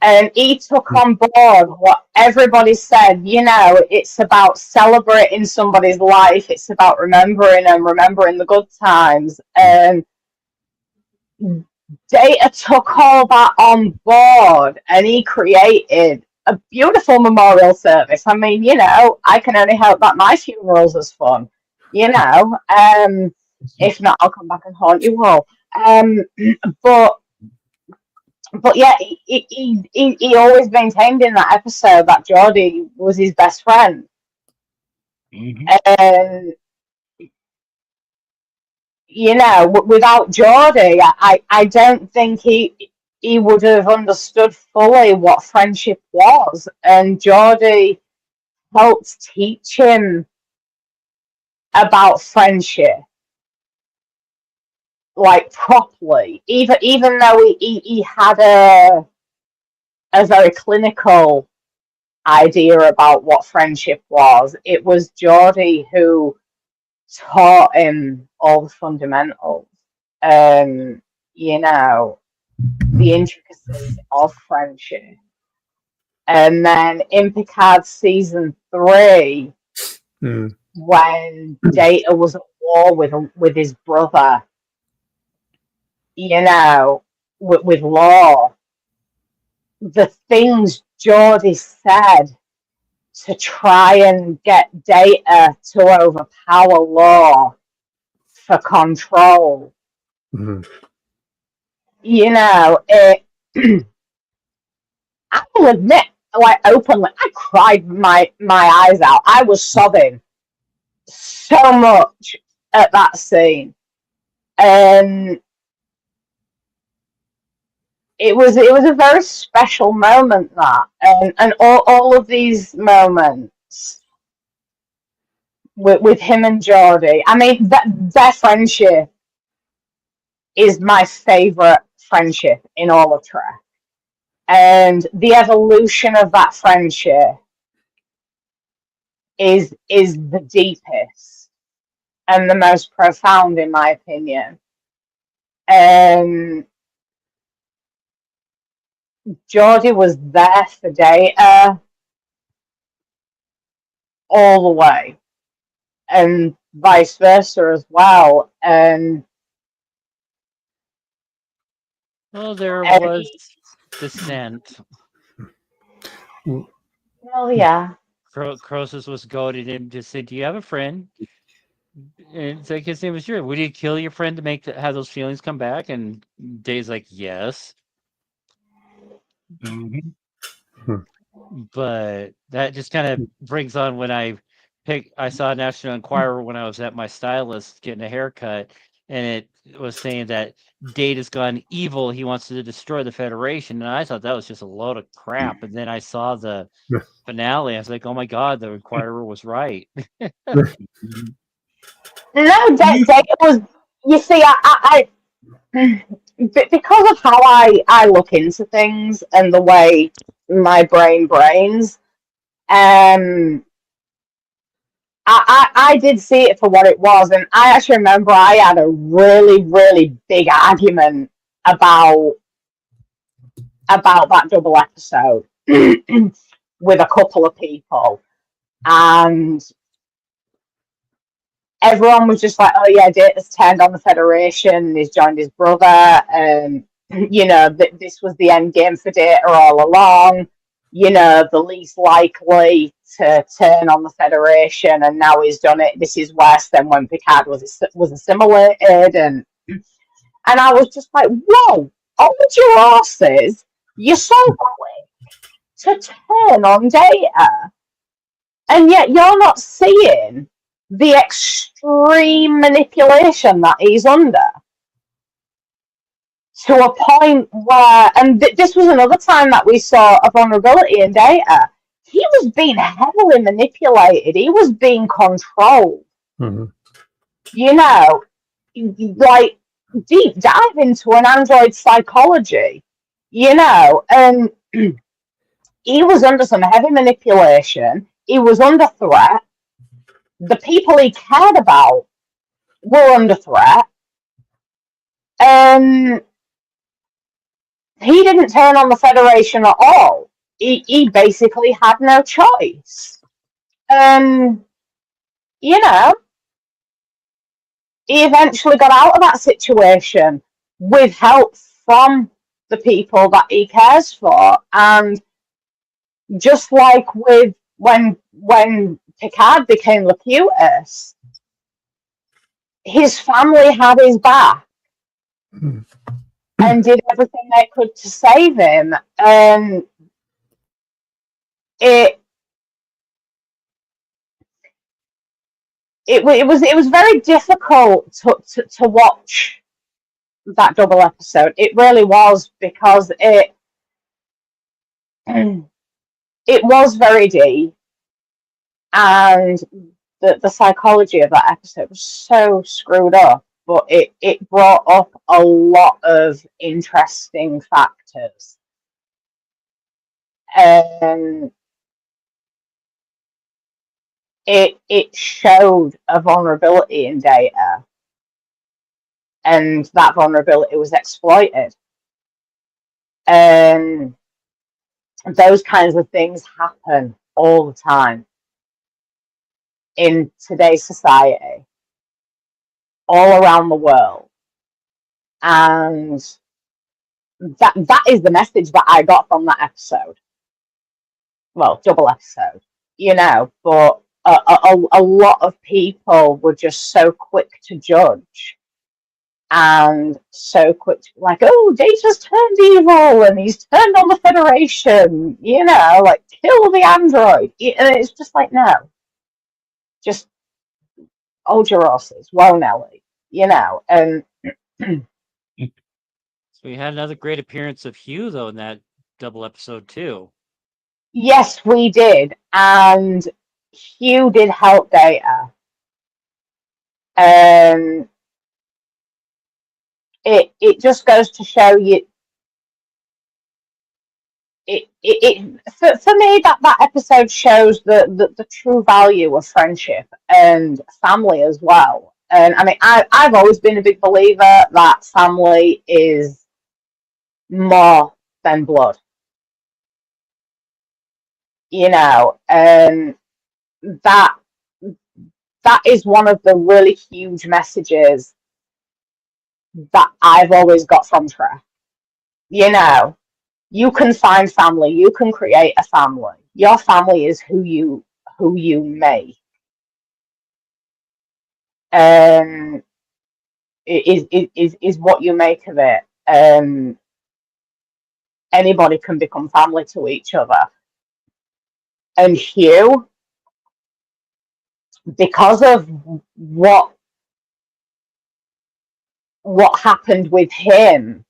and he took on board what everybody said. It's about celebrating somebody's life. It's about remembering the good times. And Data took all that on board, and he created a beautiful memorial service. I mean, I can only hope that my funeral's as fun. If not, I'll come back and haunt you all. But yeah, he always maintained in that episode that Geordi was his best friend. And without Geordi, I don't think he would have understood fully what friendship was. And Geordi helped teach him about friendship, like properly, even though he had a very clinical idea about what friendship was. It was Geordi who taught him all the fundamentals, the intricacies of friendship. And then in Picard season 3, when Data was at war with his brother, with Law, the things Geordi said to try and get Data to overpower Law for control. Mhm. You know, I will admit, like openly, I cried my eyes out. I was sobbing so much at that scene, and it was a very special moment, that, and all of these moments with him and Geordi. I mean, their friendship is my favorite friendship in all of Trek, and the evolution of that friendship is the deepest and the most profound, in my opinion. And Geordi was there for Data all the way, and vice versa as well. Well, there And was dissent. well, yeah. Croesus was goaded him to say, "Do you have a friend?" And it's like his name was Yuri. Would you kill your friend to have those feelings come back? And Dave's like, yes. Mhm. But that just kind of brings on when I saw National Enquirer when I was at my stylist getting a haircut, and it was saying that Data's gone evil. He wants to destroy the Federation, and I thought that was just a load of crap. And then I saw the finale. I was like, oh my god, the Enquirer was right. Mhm. No, Data was. You see, because of how I look into things and the way my brains, I did see it for what it was, and I actually remember I had a really, really big argument about that double episode with a couple of people, and everyone was just like, "Oh yeah, Data's turned on the Federation. He's joined his brother, and you know this was the end game for Data all along. You know, the least likely to turn on the Federation, and now he's done it. This is worse than when Picard was assimilated." And I was just like, "Whoa, hold your horses! You're so quick to turn on Data, and yet you're not seeing the extreme manipulation that he's under, to a point where, and this was another time that we saw a vulnerability in Data. He was being heavily manipulated. He was being controlled. Mhm. You know, like deep dive into an android psychology. You know, and he was under some heavy manipulation. He was under threat. The people he cared about were under threat, and he didn't turn on the Federation at all. He basically had no choice. You know, he eventually got out of that situation with help from the people that he cares for. And just like with when Picard became Locutus, his family had his back and did everything they could to save him. And it was very difficult to watch that double episode. It really was, because it was very deep, and the psychology of that episode was so screwed up, but it brought up a lot of interesting factors. And it showed a vulnerability in Data, and that vulnerability was exploited. And those kinds of things happen all the time in today's society, all around the world. And that is the message that I got from that episode. Well, double episode, you know, but a lot of people were just so quick to judge and so quick to be like, oh, Data's turned evil and he's turned on the Federation, like kill the android. And it's just like, no, just hold your horses, whoa, Nelly, and So we had another great appearance of Hugh though in that double episode too. yes, we did, and Hugh did help Data. It just goes to show you. For me, that episode shows the true value of friendship and family as well. And I mean, I've always been a big believer that family is more than blood. And that is one of the really huge messages that I've always got from Trek. You can find family, you can create a family. Your family is who you make. Is what you make of it. Anybody can become family to each other. And Hugh, because of what happened with him,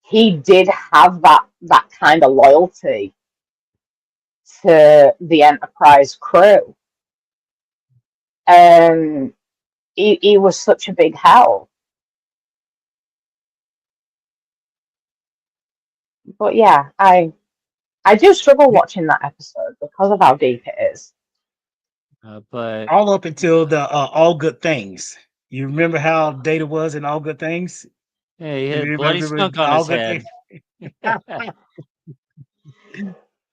he did have that kind of loyalty to the Enterprise crew. He was such a big help. But yeah, I do struggle watching that episode because of how deep it is. But all up until the All Good Things. You remember how Data was in All Good Things? yeah, he You had a bloody remember skunk on All his Good head. Things?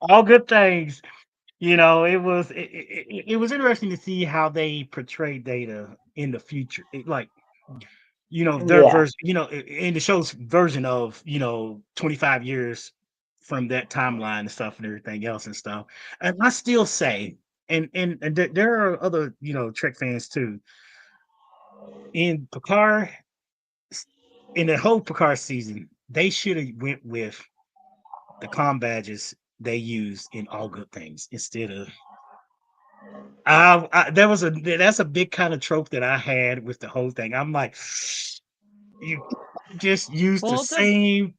All Good Things. It was interesting to see how they portrayed Data in the future. Their Yeah. version, in the show's version of 25 years from that timeline and stuff and everything else and stuff. And I still say, and there are other Trek fans too. In Picard, in the whole Picard season, they should have went with the comm badges they used in All Good Things instead of. That's a big kind of trope that I had with the whole thing. I'm like, you just use the Well, same,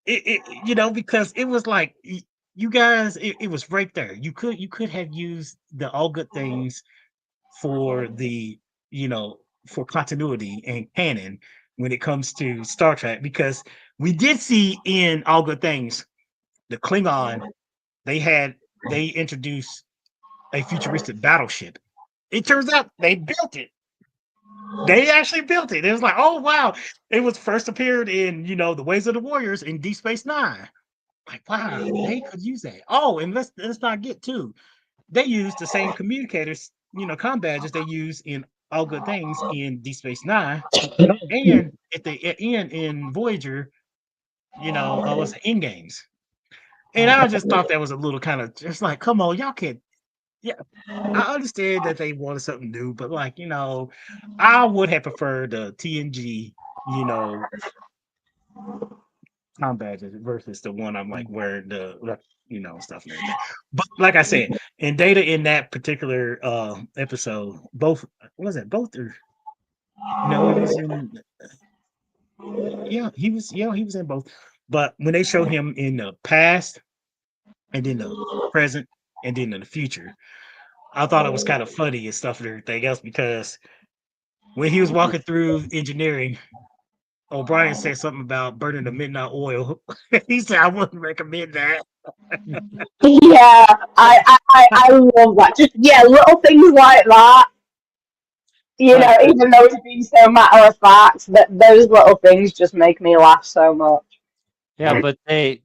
because it was like you guys, it was right there. You could have used the All Good Things for the you know for continuity and canon when it comes to Star Trek, because we did see in All Good Things the Klingon, they introduced a futuristic battleship. It turns out they built it. They actually built it. It was like, oh wow, it was first appeared in the Ways of the Warriors in Deep Space Nine. Like wow, they could use that. Oh, and let's not get too. They use the same communicators, comm badges they use in All Good Things in Deep Space Nine, and at the end in Voyager, was in games. And I just thought that was a little kind of just like, come on, y'all can't. Yeah, I understand that they wanted something new, but I would have preferred the TNG, comm badges versus the one I'm like wearing the stuff and everything. But like I said, in Data in that particular episode, both was it both or no, it was in he was in both. But when they show him in the past and then the present and then in the future, I thought it was kind of funny and stuff and everything else, because when he was walking through engineering, O'Brien said something about burning the midnight oil. He said, "I wouldn't recommend that." Yeah, I love that. Just little things like that. but Even though it's been so matter of fact, that those little things just make me laugh so much. yeah, but they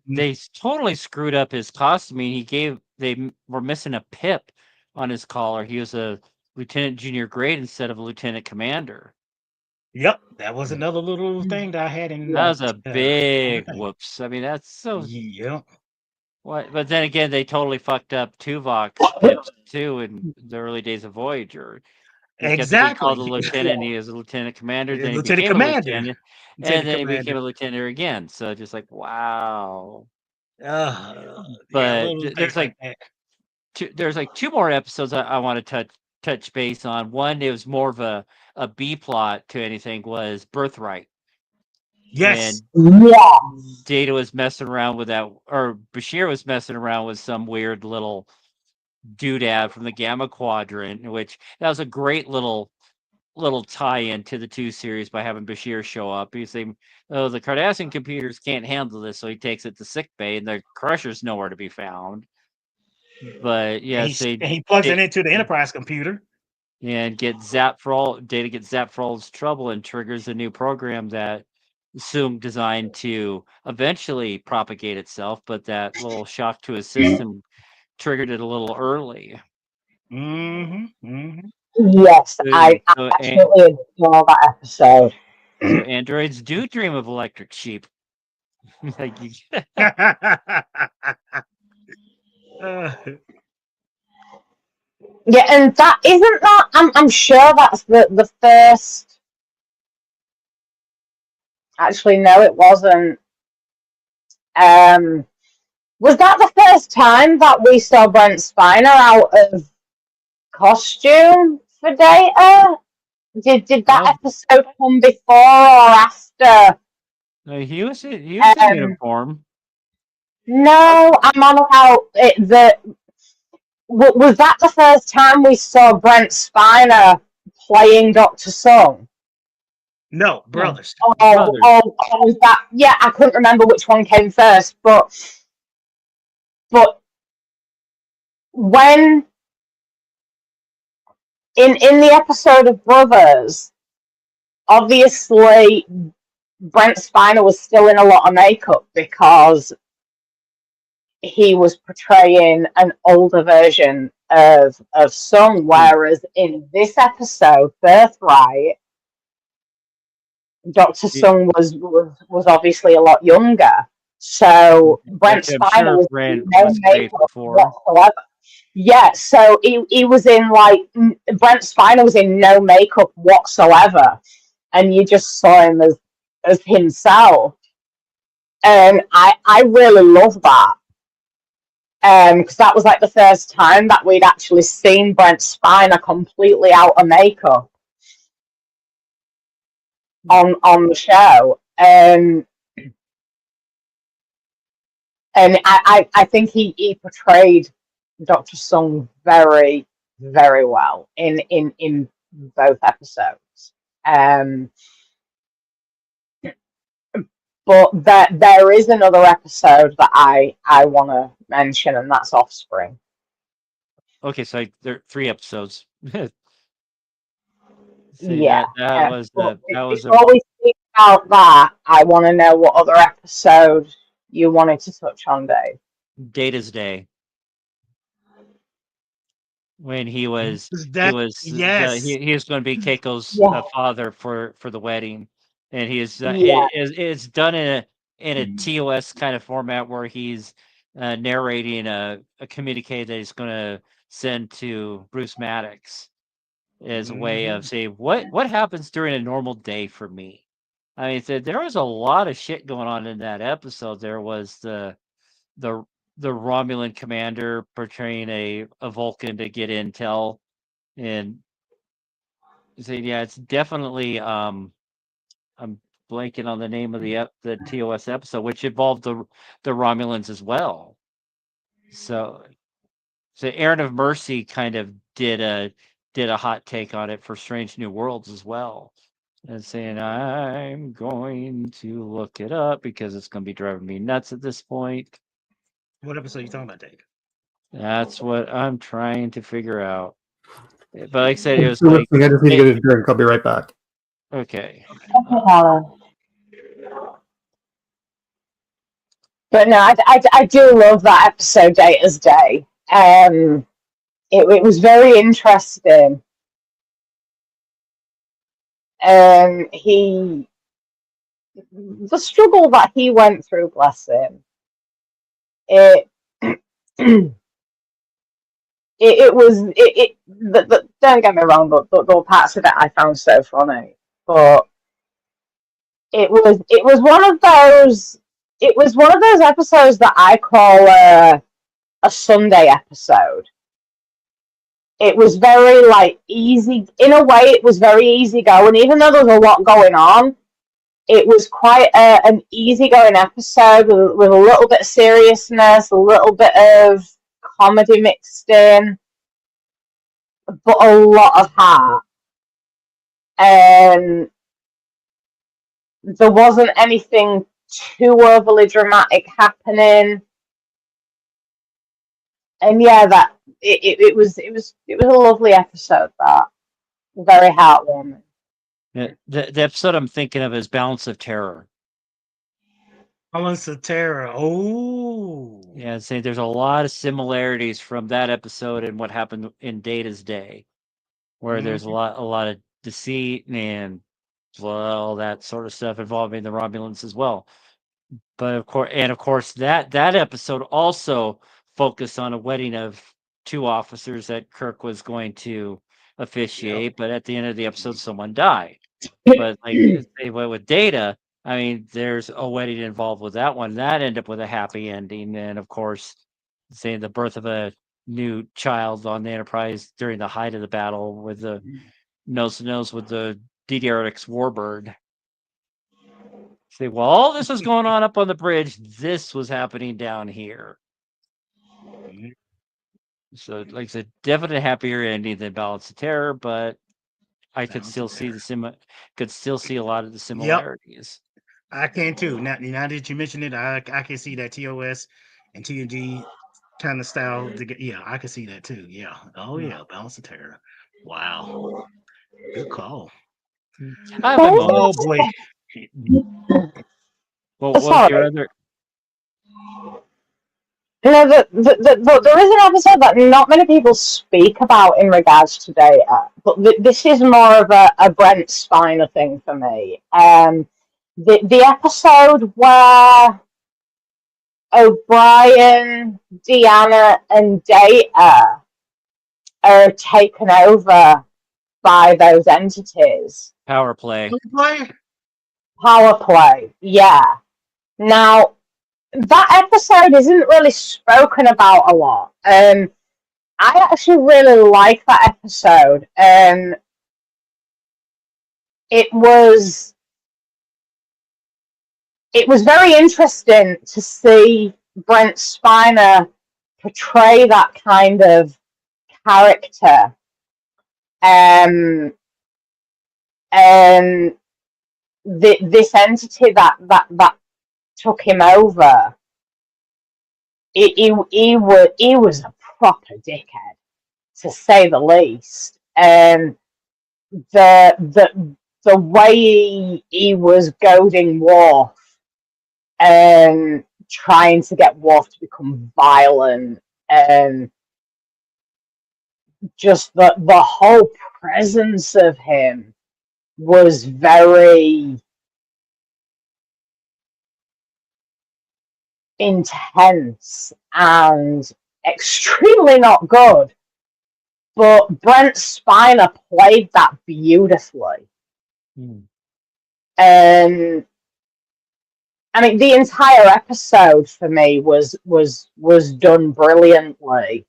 totally screwed up his costuming. They were missing a pip on his collar. He was a lieutenant junior grade instead of a lieutenant commander. Yep, that was another little thing that I had in. That was a All big the thing. whoops. I mean, that's so. Yep. What? But then again, they totally fucked up Tuvok's pips too in the early days of Voyager. He kept being called a Exactly. lieutenant. He was a lieutenant commander. Then he Lieutenant became a Commander. lieutenant, and Lieutenant then he became Commander. a lieutenant again. So just like wow. Yeah, a But little there's things like like that. two more episodes I want to touch base on. One, it was more of a B plot to anything, was Birthright Yes. when Yeah. Data was messing around with that, or Bashir was messing around with some weird little doodad from the Gamma Quadrant, which that was a great little tie-in to the two series by having Bashir show up. He's saying, "Oh, the Cardassian computers can't handle this," so he takes it to sick bay, and the Crusher's nowhere to be found. But And yes, they he plugs it into the Enterprise computer. and get zapped for all Data gets zapped for all his trouble and triggers a new program that assumed designed to eventually propagate itself, but that little shock to his system triggered it a little early. Yes, I So, absolutely adore that episode. so androids do dream of electric sheep. Like Uh, Yeah, and that isn't that. I'm sure that's the first. Actually, no, it wasn't. Um, was that the first time that we saw Brent Spiner out of costume for Data? Did that well, episode come before or after? he was in Um, uniform. no, I'm on about it. Was that the first time we saw Brent Spiner playing Dr. Sung? no, No, brothers. Oh, brothers. was that? Yeah, I couldn't remember which one came first, but when in the episode of Brothers, obviously Brent Spiner was still in a lot of makeup because he was portraying an older version of Sung, whereas in this episode, Birthright, Dr. Sung was obviously a lot younger. So Brent Which I'm Spiner sure was in Brent no was grateful makeup for. whatsoever. Yeah, so he was in like Brent Spiner was in no makeup whatsoever, and you just saw him as himself, and I really love that. Because that was like the first time that we'd actually seen Brent Spiner completely out of makeup on the show. And I think he portrayed Dr. Sung very, very well in both episodes. Um, but there is another episode that I want to mention, and that's Offspring. Okay, so there are 3 episodes. See Yeah. that was But a before we speak about that, I want to know what other episode you wanted to touch on, Dave. Data's Day. When he was That yes. he was going to be Keiko's Yeah. father for the wedding, and he is Yeah. it's done in a TOS kind of format where he's narrating a communique that he's going to send to Bruce Maddox as a way of saying what happens during a normal day for me. I mean, there was a lot of shit going on in that episode. There was the the Romulan commander portraying a Vulcan to get intel, and so yeah, it's definitely I'm blanking on the name of the TOS episode, which involved the Romulans as well. So Aaron of Mercy kind of did a hot take on it for Strange New Worlds as well. And saying I'm going to look it up because it's going to be driving me nuts at this point. What episode are you talking about, Dave? That's what I'm trying to figure out. But like I said, it was So like I just need to get a drink. I'll be right back. okay. But no, I do love that episode, Data's Day. It was very interesting. The struggle that he went through, bless him, Don't get me wrong, but the parts of it I found so funny. But it was one of those episodes that I call a Sunday episode. It was very like easy in a way. It was very easy going, even though there was a lot going on. It was quite an easygoing episode with a little bit of seriousness, a little bit of comedy mixed in, but a lot of heart. And there wasn't anything too overly dramatic happening. And yeah, that it was a lovely episode. That very heartwarming. The episode I'm thinking of is Balance of Terror. Balance of Terror. Oh, Yeah, say there's a lot of similarities from that episode and what happened in Data's day, where there's a lot of deceit and well that sort of stuff involving the Romulans as well. But of course, that episode also focused on a wedding of two officers that Kirk was going to officiate, but at the end of the episode, someone died. But like with Data, I mean, there's a wedding involved with that one. That ended up with a happy ending, and of course, saying the birth of a new child on the Enterprise during the height of the battle with the nose to nose with the DDRX Warbird. Say, well, all this was going on up on the bridge. This was happening down here. So, like I said, definitely a happier ending than Balance of Terror, but I could still see a lot of the similarities. I can too. Now that you mention it, I can see that TOS and TNG kind of style. Yeah, I can see that too. Yeah. Oh yeah, Balance of Terror. Wow. Good call. I have my Oh moments. boy. Well, what was your other? No, there is an episode that not many people speak about in regards to Data, but this is more of a Brent Spiner thing for me. The episode where O'Brien, Deanna, and Data are taken over by those entities. Power play. Power play, yeah. Now, that episode isn't really spoken about a lot. I actually really like that episode. It was very interesting to see Brent Spiner portray that kind of character. And this entity that took him over, he was a proper dickhead, to say the least. And the way he was goading Worf and trying to get Worf to become violent, and just the whole presence of him was very intense and extremely not good. But Brent Spiner played that beautifully. And I mean, the entire episode for me was done brilliantly.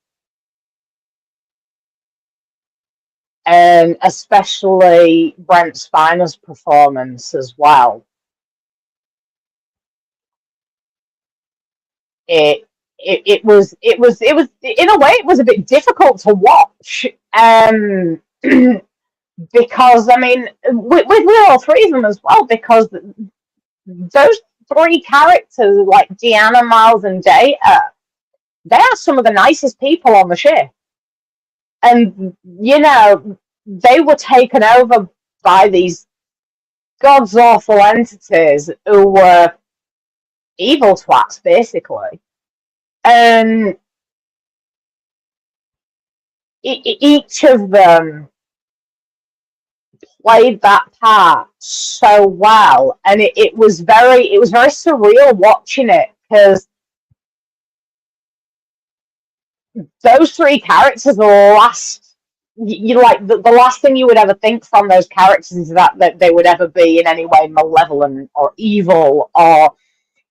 And especially Brent Spiner's performance as well. It was in a way it was a bit difficult to watch, because I mean with all three of them as well, because those three characters like Deanna, Miles, and Data, they are some of the nicest people on the ship, and you know they were taken over by these god's awful entities who were evil twats basically. And each of them played that part so well, and it was very surreal watching it, because those three characters are the last. You like the last thing you would ever think from those characters is that they would ever be in any way malevolent or evil or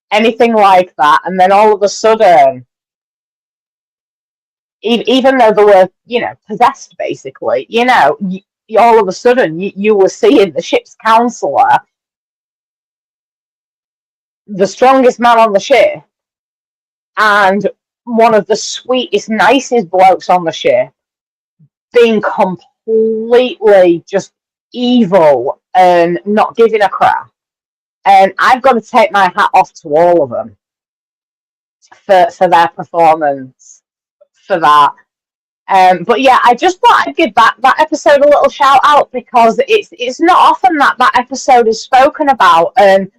anything like that, and then all of a sudden, even though they were, possessed basically, all of a sudden you were seeing the ship's counselor, the strongest man on the ship, and one of the sweetest, nicest blokes on the ship being completely just evil and not giving a crap. And I've got to take my hat off to all of them for their performance for that. But yeah, I just thought I'd give that episode a little shout out because it's not often that episode is spoken about, and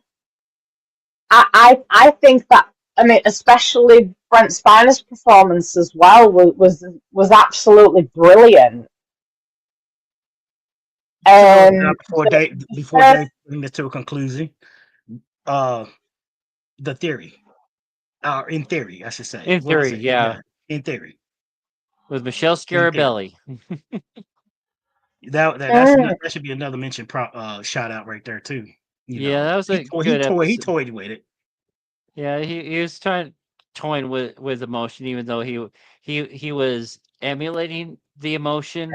I think that, I mean, especially Brent Spiner's performance as well was absolutely brilliant. Before Dave brings it to a conclusion, the theory, in theory, I should say. In theory, yeah. In theory, with Michelle Scarabelli. That should be another mention. Shout out right there too. That was a good episode. He toyed with it. Yeah, he was toying with emotion, even though he was emulating the emotion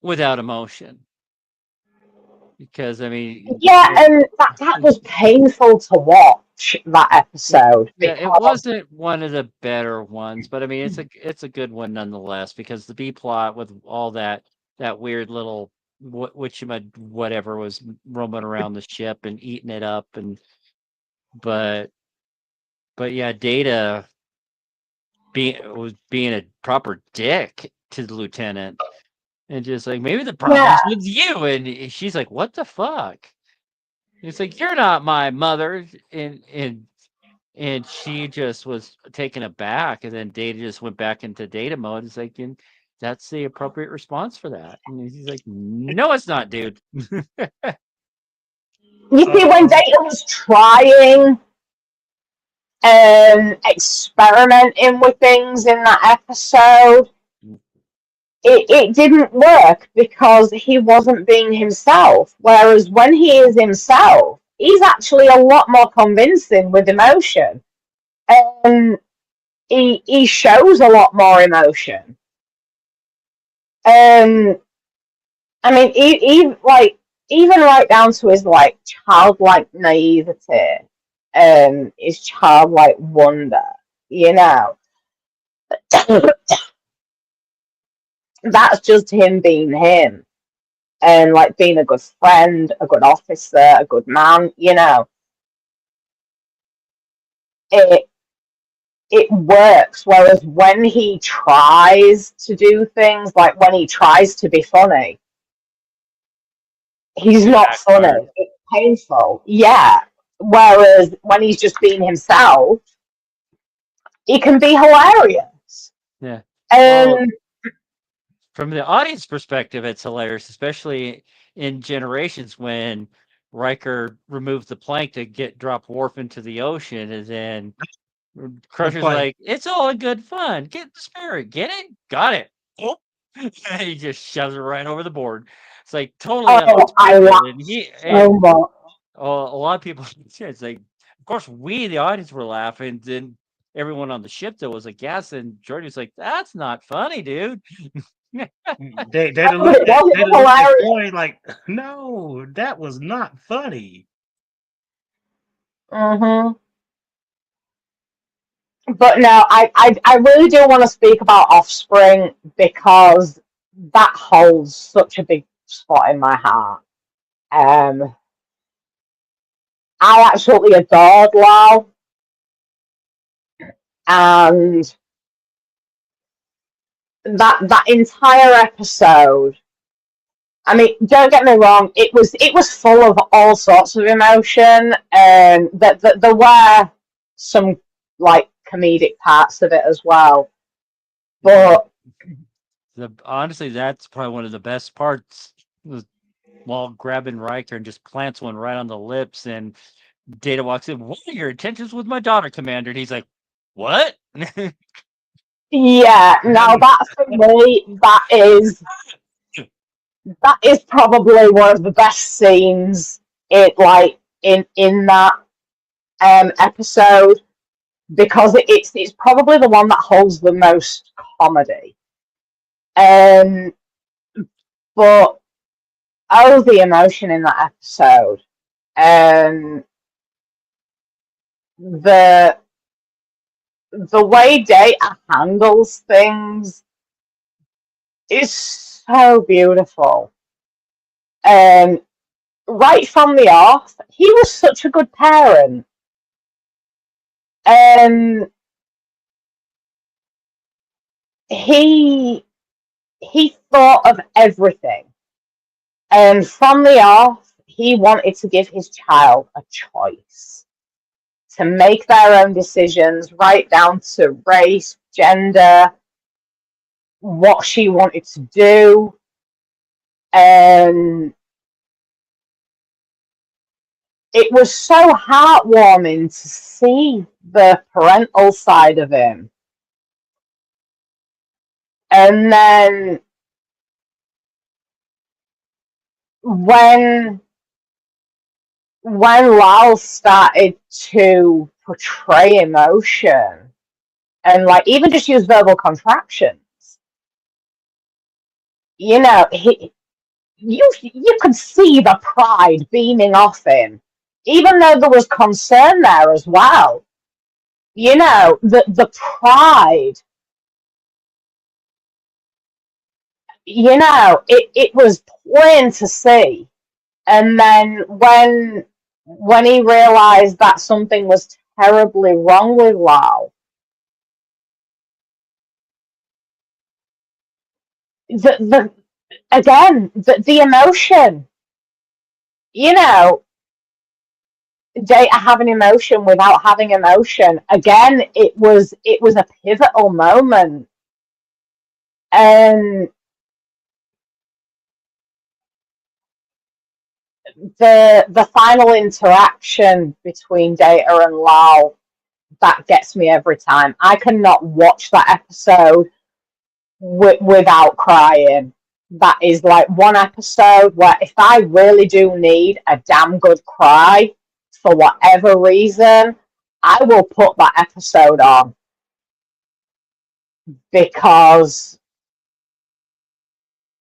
without emotion. Because I mean, and that was painful to watch, that episode. Yeah, it wasn't one of the better ones, but I mean, it's a good one nonetheless. Because the B plot with all that weird little whatever was roaming around the ship and eating it up, but yeah, Data was being a proper dick to the lieutenant. And just like, maybe the problem's with you. And she's like, what the fuck? It's like, you're not my mother. And she just was taken aback. And then Data just went back into Data mode. It's like, and that's the appropriate response for that. And he's like, no, it's not, dude. You see, when Data was trying and experimenting with things in that episode, it didn't work because he wasn't being himself. Whereas when he is himself, he's actually a lot more convincing with emotion. And he shows a lot more emotion. I mean, even right down to his like childlike naivety and his childlike wonder, That's just him being him, and like being a good friend, a good officer, a good man. It works. Whereas when he tries to do things, like when he tries to be funny, he's not funny. It's painful. Yeah. Whereas when he's just being himself, he can be hilarious. Yeah. And from the audience perspective, it's hilarious, especially in Generations when Riker removed the plank to drop Worf into the ocean, and then Crusher's like, it's all in good fun. Get the spirit. Get it? Got it. Oh. And he just shoves it right over the board. It's like totally unexpected. A lot of people, it's like, of course, we, the audience, were laughing. Then everyone on the ship that was aghast, and Geordi was like, that's not funny, dude. They looked at Boy like, no, that was not funny. But no, I really do want to speak about Offspring because that holds such a big spot in my heart. I absolutely adored Lau, and that entire episode. I mean, don't get me wrong; it was full of all sorts of emotion, and that there were some like comedic parts of it as well. But honestly, that's probably one of the best parts. While grabbing Riker and just plants one right on the lips, and Data walks in. What are your intentions with my daughter, Commander? And he's like, "What?" Yeah, now that for me, that is probably one of the best scenes in that episode, because it's probably the one that holds the most comedy. But oh, the emotion in that episode. The way Data handles things is so beautiful. Right from the off, he was such a good parent. He thought of everything. And from the off, he wanted to give his child a choice to make their own decisions, right down to race, gender, what she wanted to do. And it was so heartwarming to see the parental side of him. And then when Lal started to portray emotion and like even just use verbal contractions, you know, you could see the pride beaming off him, even though there was concern there as well. You know, the pride, you know, it was plain to see. And then when he realized that something was terribly wrong with Lal, the emotion, you know, Data having emotion without having emotion. Again, it was a pivotal moment. And the final interaction between Data and Lal, that gets me every time. I cannot watch that episode without crying. That is like one episode where if I really do need a damn good cry for whatever reason, I will put that episode on, because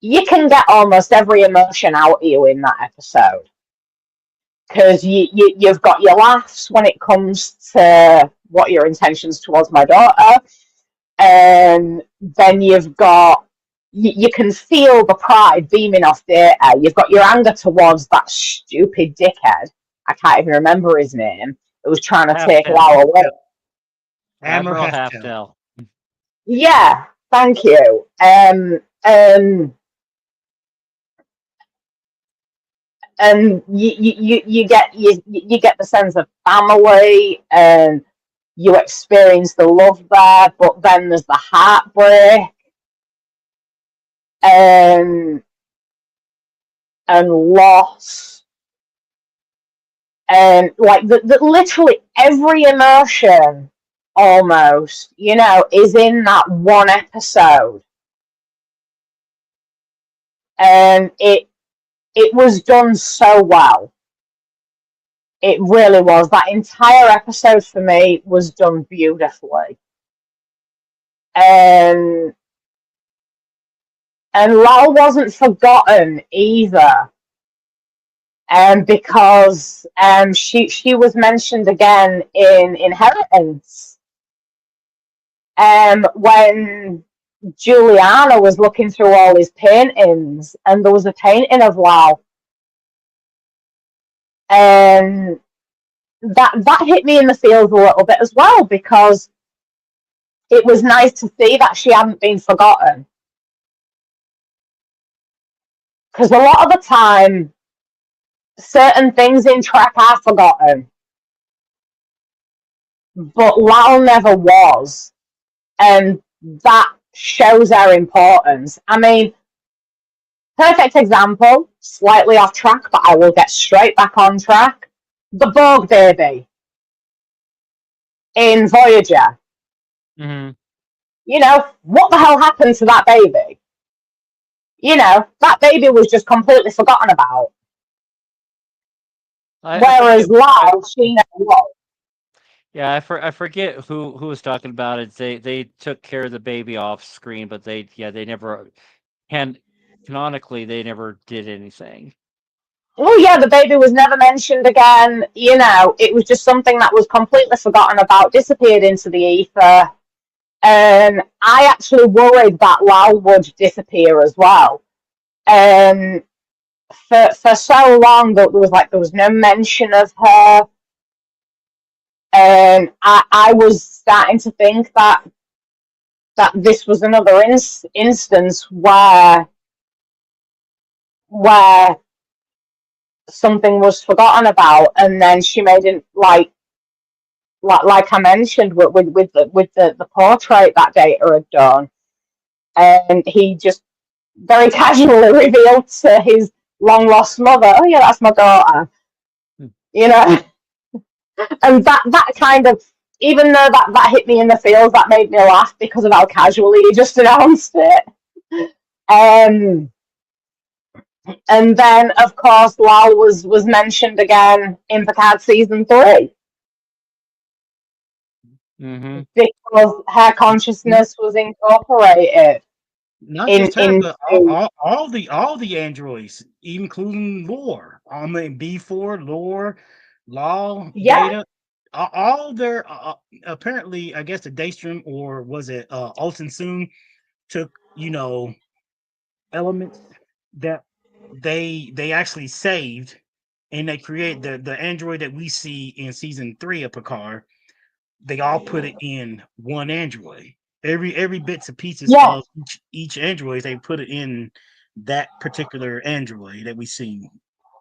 you can get almost every emotion out of you in that episode. Because you've got your laughs when it comes to what your intentions towards my daughter, and then you've got, you can feel the pride beaming off Data. You've got your anger towards that stupid dickhead. I can't even remember his name. It was trying to take Lal away. Admiral Halftail. Halftail. Yeah, thank you. And you get the sense of family, and you experience the love there, but then there's the heartbreak and loss, and like the literally every emotion almost, you know, is in that one episode. And it was done so well. It really was. That entire episode for me was done beautifully. And Lal wasn't forgotten either. Because she was mentioned again in Inheritance. When Juliana was looking through all his paintings, and there was a painting of Lal. And that hit me in the feels a little bit as well, because it was nice to see that she hadn't been forgotten. Because a lot of the time, certain things in Trek are forgotten, but Lal never was, and that shows her importance. I mean, perfect example, slightly off track, but I will get straight back on track. The Borg baby in Voyager. Mm-hmm. You know, what the hell happened to that baby? You know, that baby was just completely forgotten about. I Whereas forget. Lal, she never was. Yeah, I forget who was talking about it. They took care of the baby off screen, but they never canonically they never did anything. Well, yeah, the baby was never mentioned again. You know, it was just something that was completely forgotten about, disappeared into the ether. And I actually worried that Lal would disappear as well. For so long that there was no mention of her, and I was starting to think that this was another instance where something was forgotten about, and then she made it like I mentioned with the portrait that Data had done, and he just very casually revealed to his long lost mother, "Oh yeah, that's my daughter," Hmm. you know, and that kind of, even though that hit me in the feels, that made me laugh because of how casually he just announced it. Um, and then of course Lal was mentioned again in Picard season 3 Mm-hmm. because her consciousness was incorporated Not in just her, but into all the androids, including Lore. I mean, B4, Lore, Law, yeah Data, all their apparently, I guess the Daystrom, or was it Alton Soon, took elements that they actually saved, and they create the android that we see in season 3 of Picard. They all put it in one android. Every bits and pieces yeah of each android, they put it in that particular android that we see.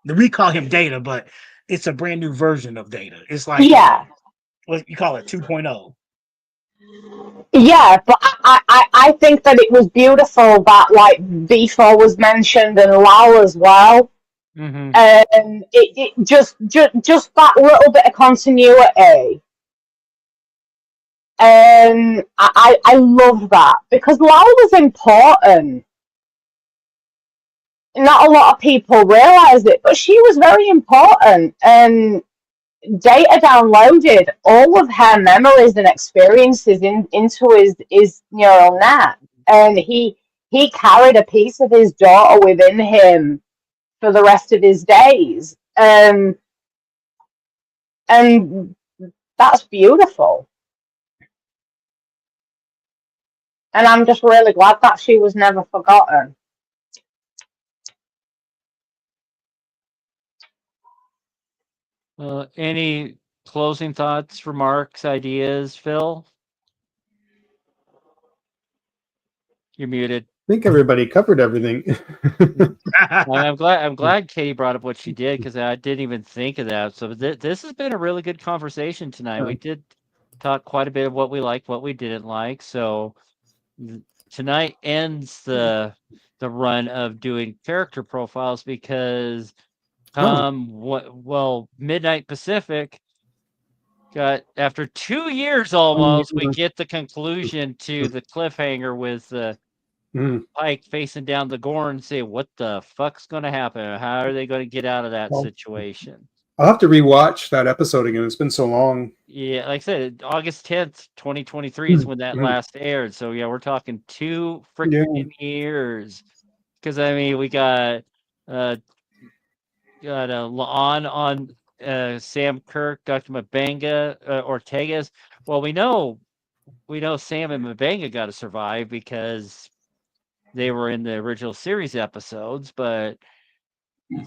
We call him Data, but it's a brand new version of Data. It's like yeah what you call it, 2.0. yeah, but I think that it was beautiful that like V4 was mentioned and Lal as well. Mm-hmm. And it just that little bit of continuity. And I love that because Lal was important. Not a lot of people realize it, but she was very important. And Data downloaded all of her memories and experiences into his neural net, and he carried a piece of his daughter within him for the rest of his days, and that's beautiful. And I'm just really glad that she was never forgotten. Any closing thoughts, remarks, ideas, Phil? You're muted. I think everybody covered everything. I'm glad Katie brought up what she did because I didn't even think of that. So this has been a really good conversation tonight. We did talk quite a bit of what we liked, what we didn't like. So tonight ends the run of doing character profiles because midnight Pacific got after 2 years almost we get the conclusion to the cliffhanger with Pike facing down the Gorn and say, what the fuck's going to happen? How are they going to get out of that situation? I'll have to rewatch that episode again. It's been so long. Yeah, like I said, August 10th, 2023 is when that last aired. So yeah, we're talking 2 freaking years. Because I mean, we got La'an on Sam Kirk, Dr. Mabanga, Ortega's. Well, we know Sam and Mabanga got to survive because they were in the original series episodes, but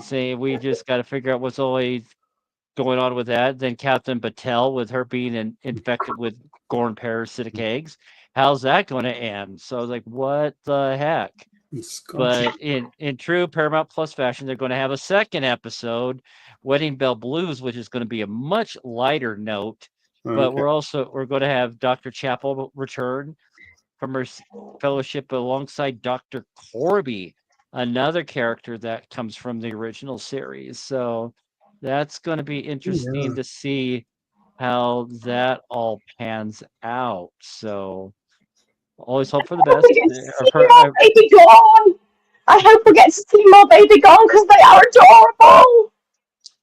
say we just got to figure out what's always going on with that. Then Captain Battelle, with her being infected with Gorn parasitic eggs, how's that going to end? So I was like, what the heck? But in true Paramount Plus fashion, they're going to have a second episode, Wedding Bell Blues, which is going to be a much lighter note. But we're going to have Dr. Chapel return from her fellowship alongside Dr. Corby, another character that comes from the original series. So that's going to be interesting to see how that all pans out. So Always hope for the I hope best. we get to see more baby Dawn. I hope we get to see more baby Dawn because they are adorable.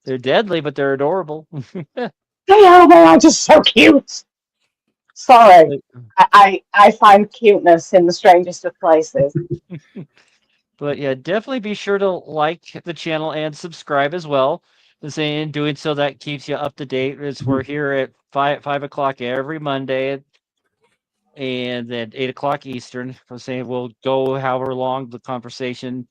They're deadly, but they're adorable. They are just so cute. Sorry, I find cuteness in the strangest of places. But yeah, definitely be sure to like the channel and subscribe as well. In doing so, that keeps you up to date. As we're here at 5 o'clock every Monday, and then 8 o'clock Eastern. I'm saying we'll go however long the conversation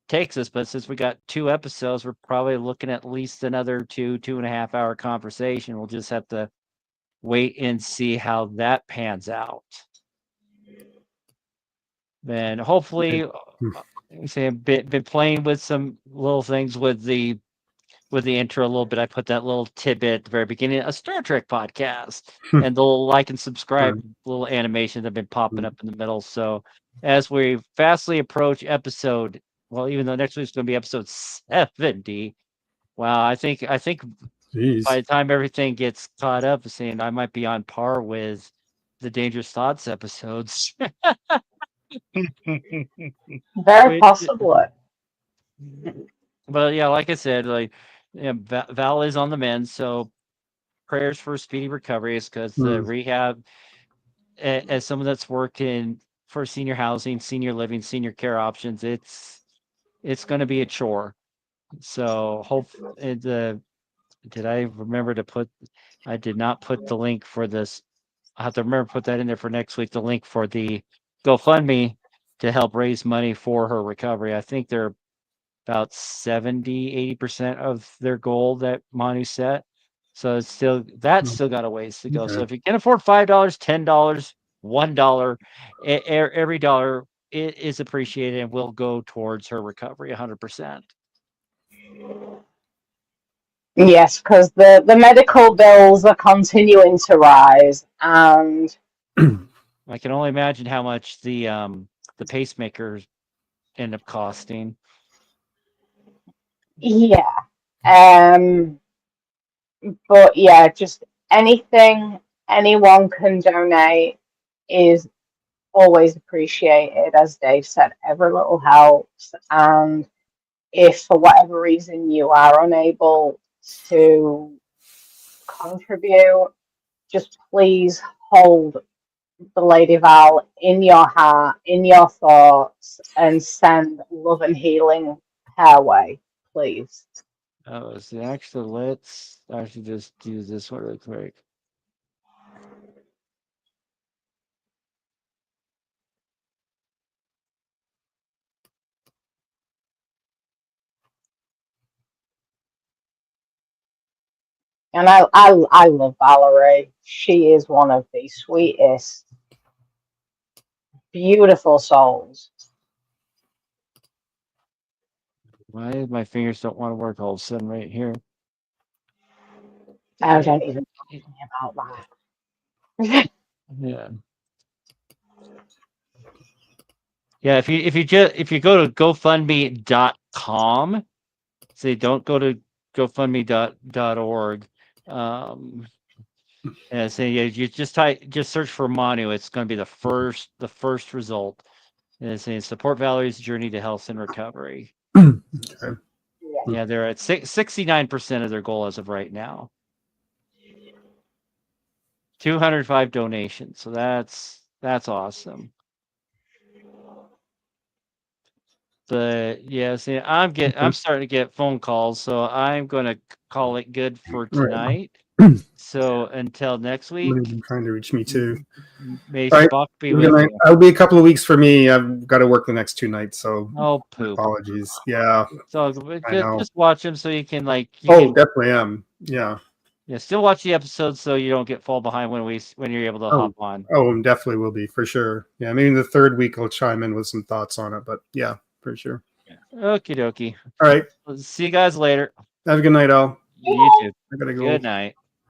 takes us, but since we got 2 episodes, we're probably looking at least another 2.5 hour conversation. We'll just have to wait and see how that pans out. Then hopefully, been playing with some little things with the intro a little bit. I put that little tidbit at the very beginning, a Star Trek podcast, and the little like and subscribe little animations that have been popping up in the middle. So as we fastly approach episode, well, even though next week's going to be episode 70, wow, I think Jeez. by the time everything gets caught up, saying I might be on par with the Dangerous Thoughts episodes. Very possibly. But yeah, like I said, like Val is on the mend, so prayers for speedy recovery. Is because the rehab, as someone that's working for senior housing, senior living, senior care options, it's going to be a chore. So hope did I remember to put? I did not put the link for this. I have to remember to put that in there for next week. The link for the GoFundMe to help raise money for her recovery. I think they're about 70-80% of their goal that Manu set. So it's still got a ways to go. So if you can afford $5, $10, $1, every dollar is appreciated and will go towards her recovery 100%. Yes, because the medical bills are continuing to rise, and I can only imagine how much the pacemakers end up costing. yeah, but yeah, just anything anyone can donate is always appreciated. As Dave said, every little helps, and if for whatever reason you are unable to contribute, just please hold the Lady Val in your heart, in your thoughts, and send love and healing her way, please. Oh, so actually, let's actually just do this one real quick. And I love Valerie. She is one of the sweetest, beautiful souls. Why my fingers don't want to work all of a sudden right here? I don't even talk to me about that. Yeah. Yeah, if you go to GoFundMe.com, say don't go to GoFundMe.org. And say you just search for Manu. It's going to be the first result. And it's saying support Valerie's journey to health and recovery. Okay. Yeah, they're at 69% of their goal as of right now. 205 donations. So that's awesome. But yeah, see, I'm starting to get phone calls, so I'm gonna call it good for tonight. So until next week, Somebody's been trying to reach me too. May All right. Spock be with you. It'll be a couple of weeks for me. I've got to work the next 2 nights, so Poop. apologies. Yeah, So I know. just watch them so you can definitely am. Yeah. Yeah, still watch the episodes so you don't get fall behind when you're able to hop on. Definitely will be for sure. Yeah, maybe the third week I'll chime in with some thoughts on it, but yeah, for sure. Okie dokie. All right. See you guys later. Have a good night, all. You too. I gotta go. Good night.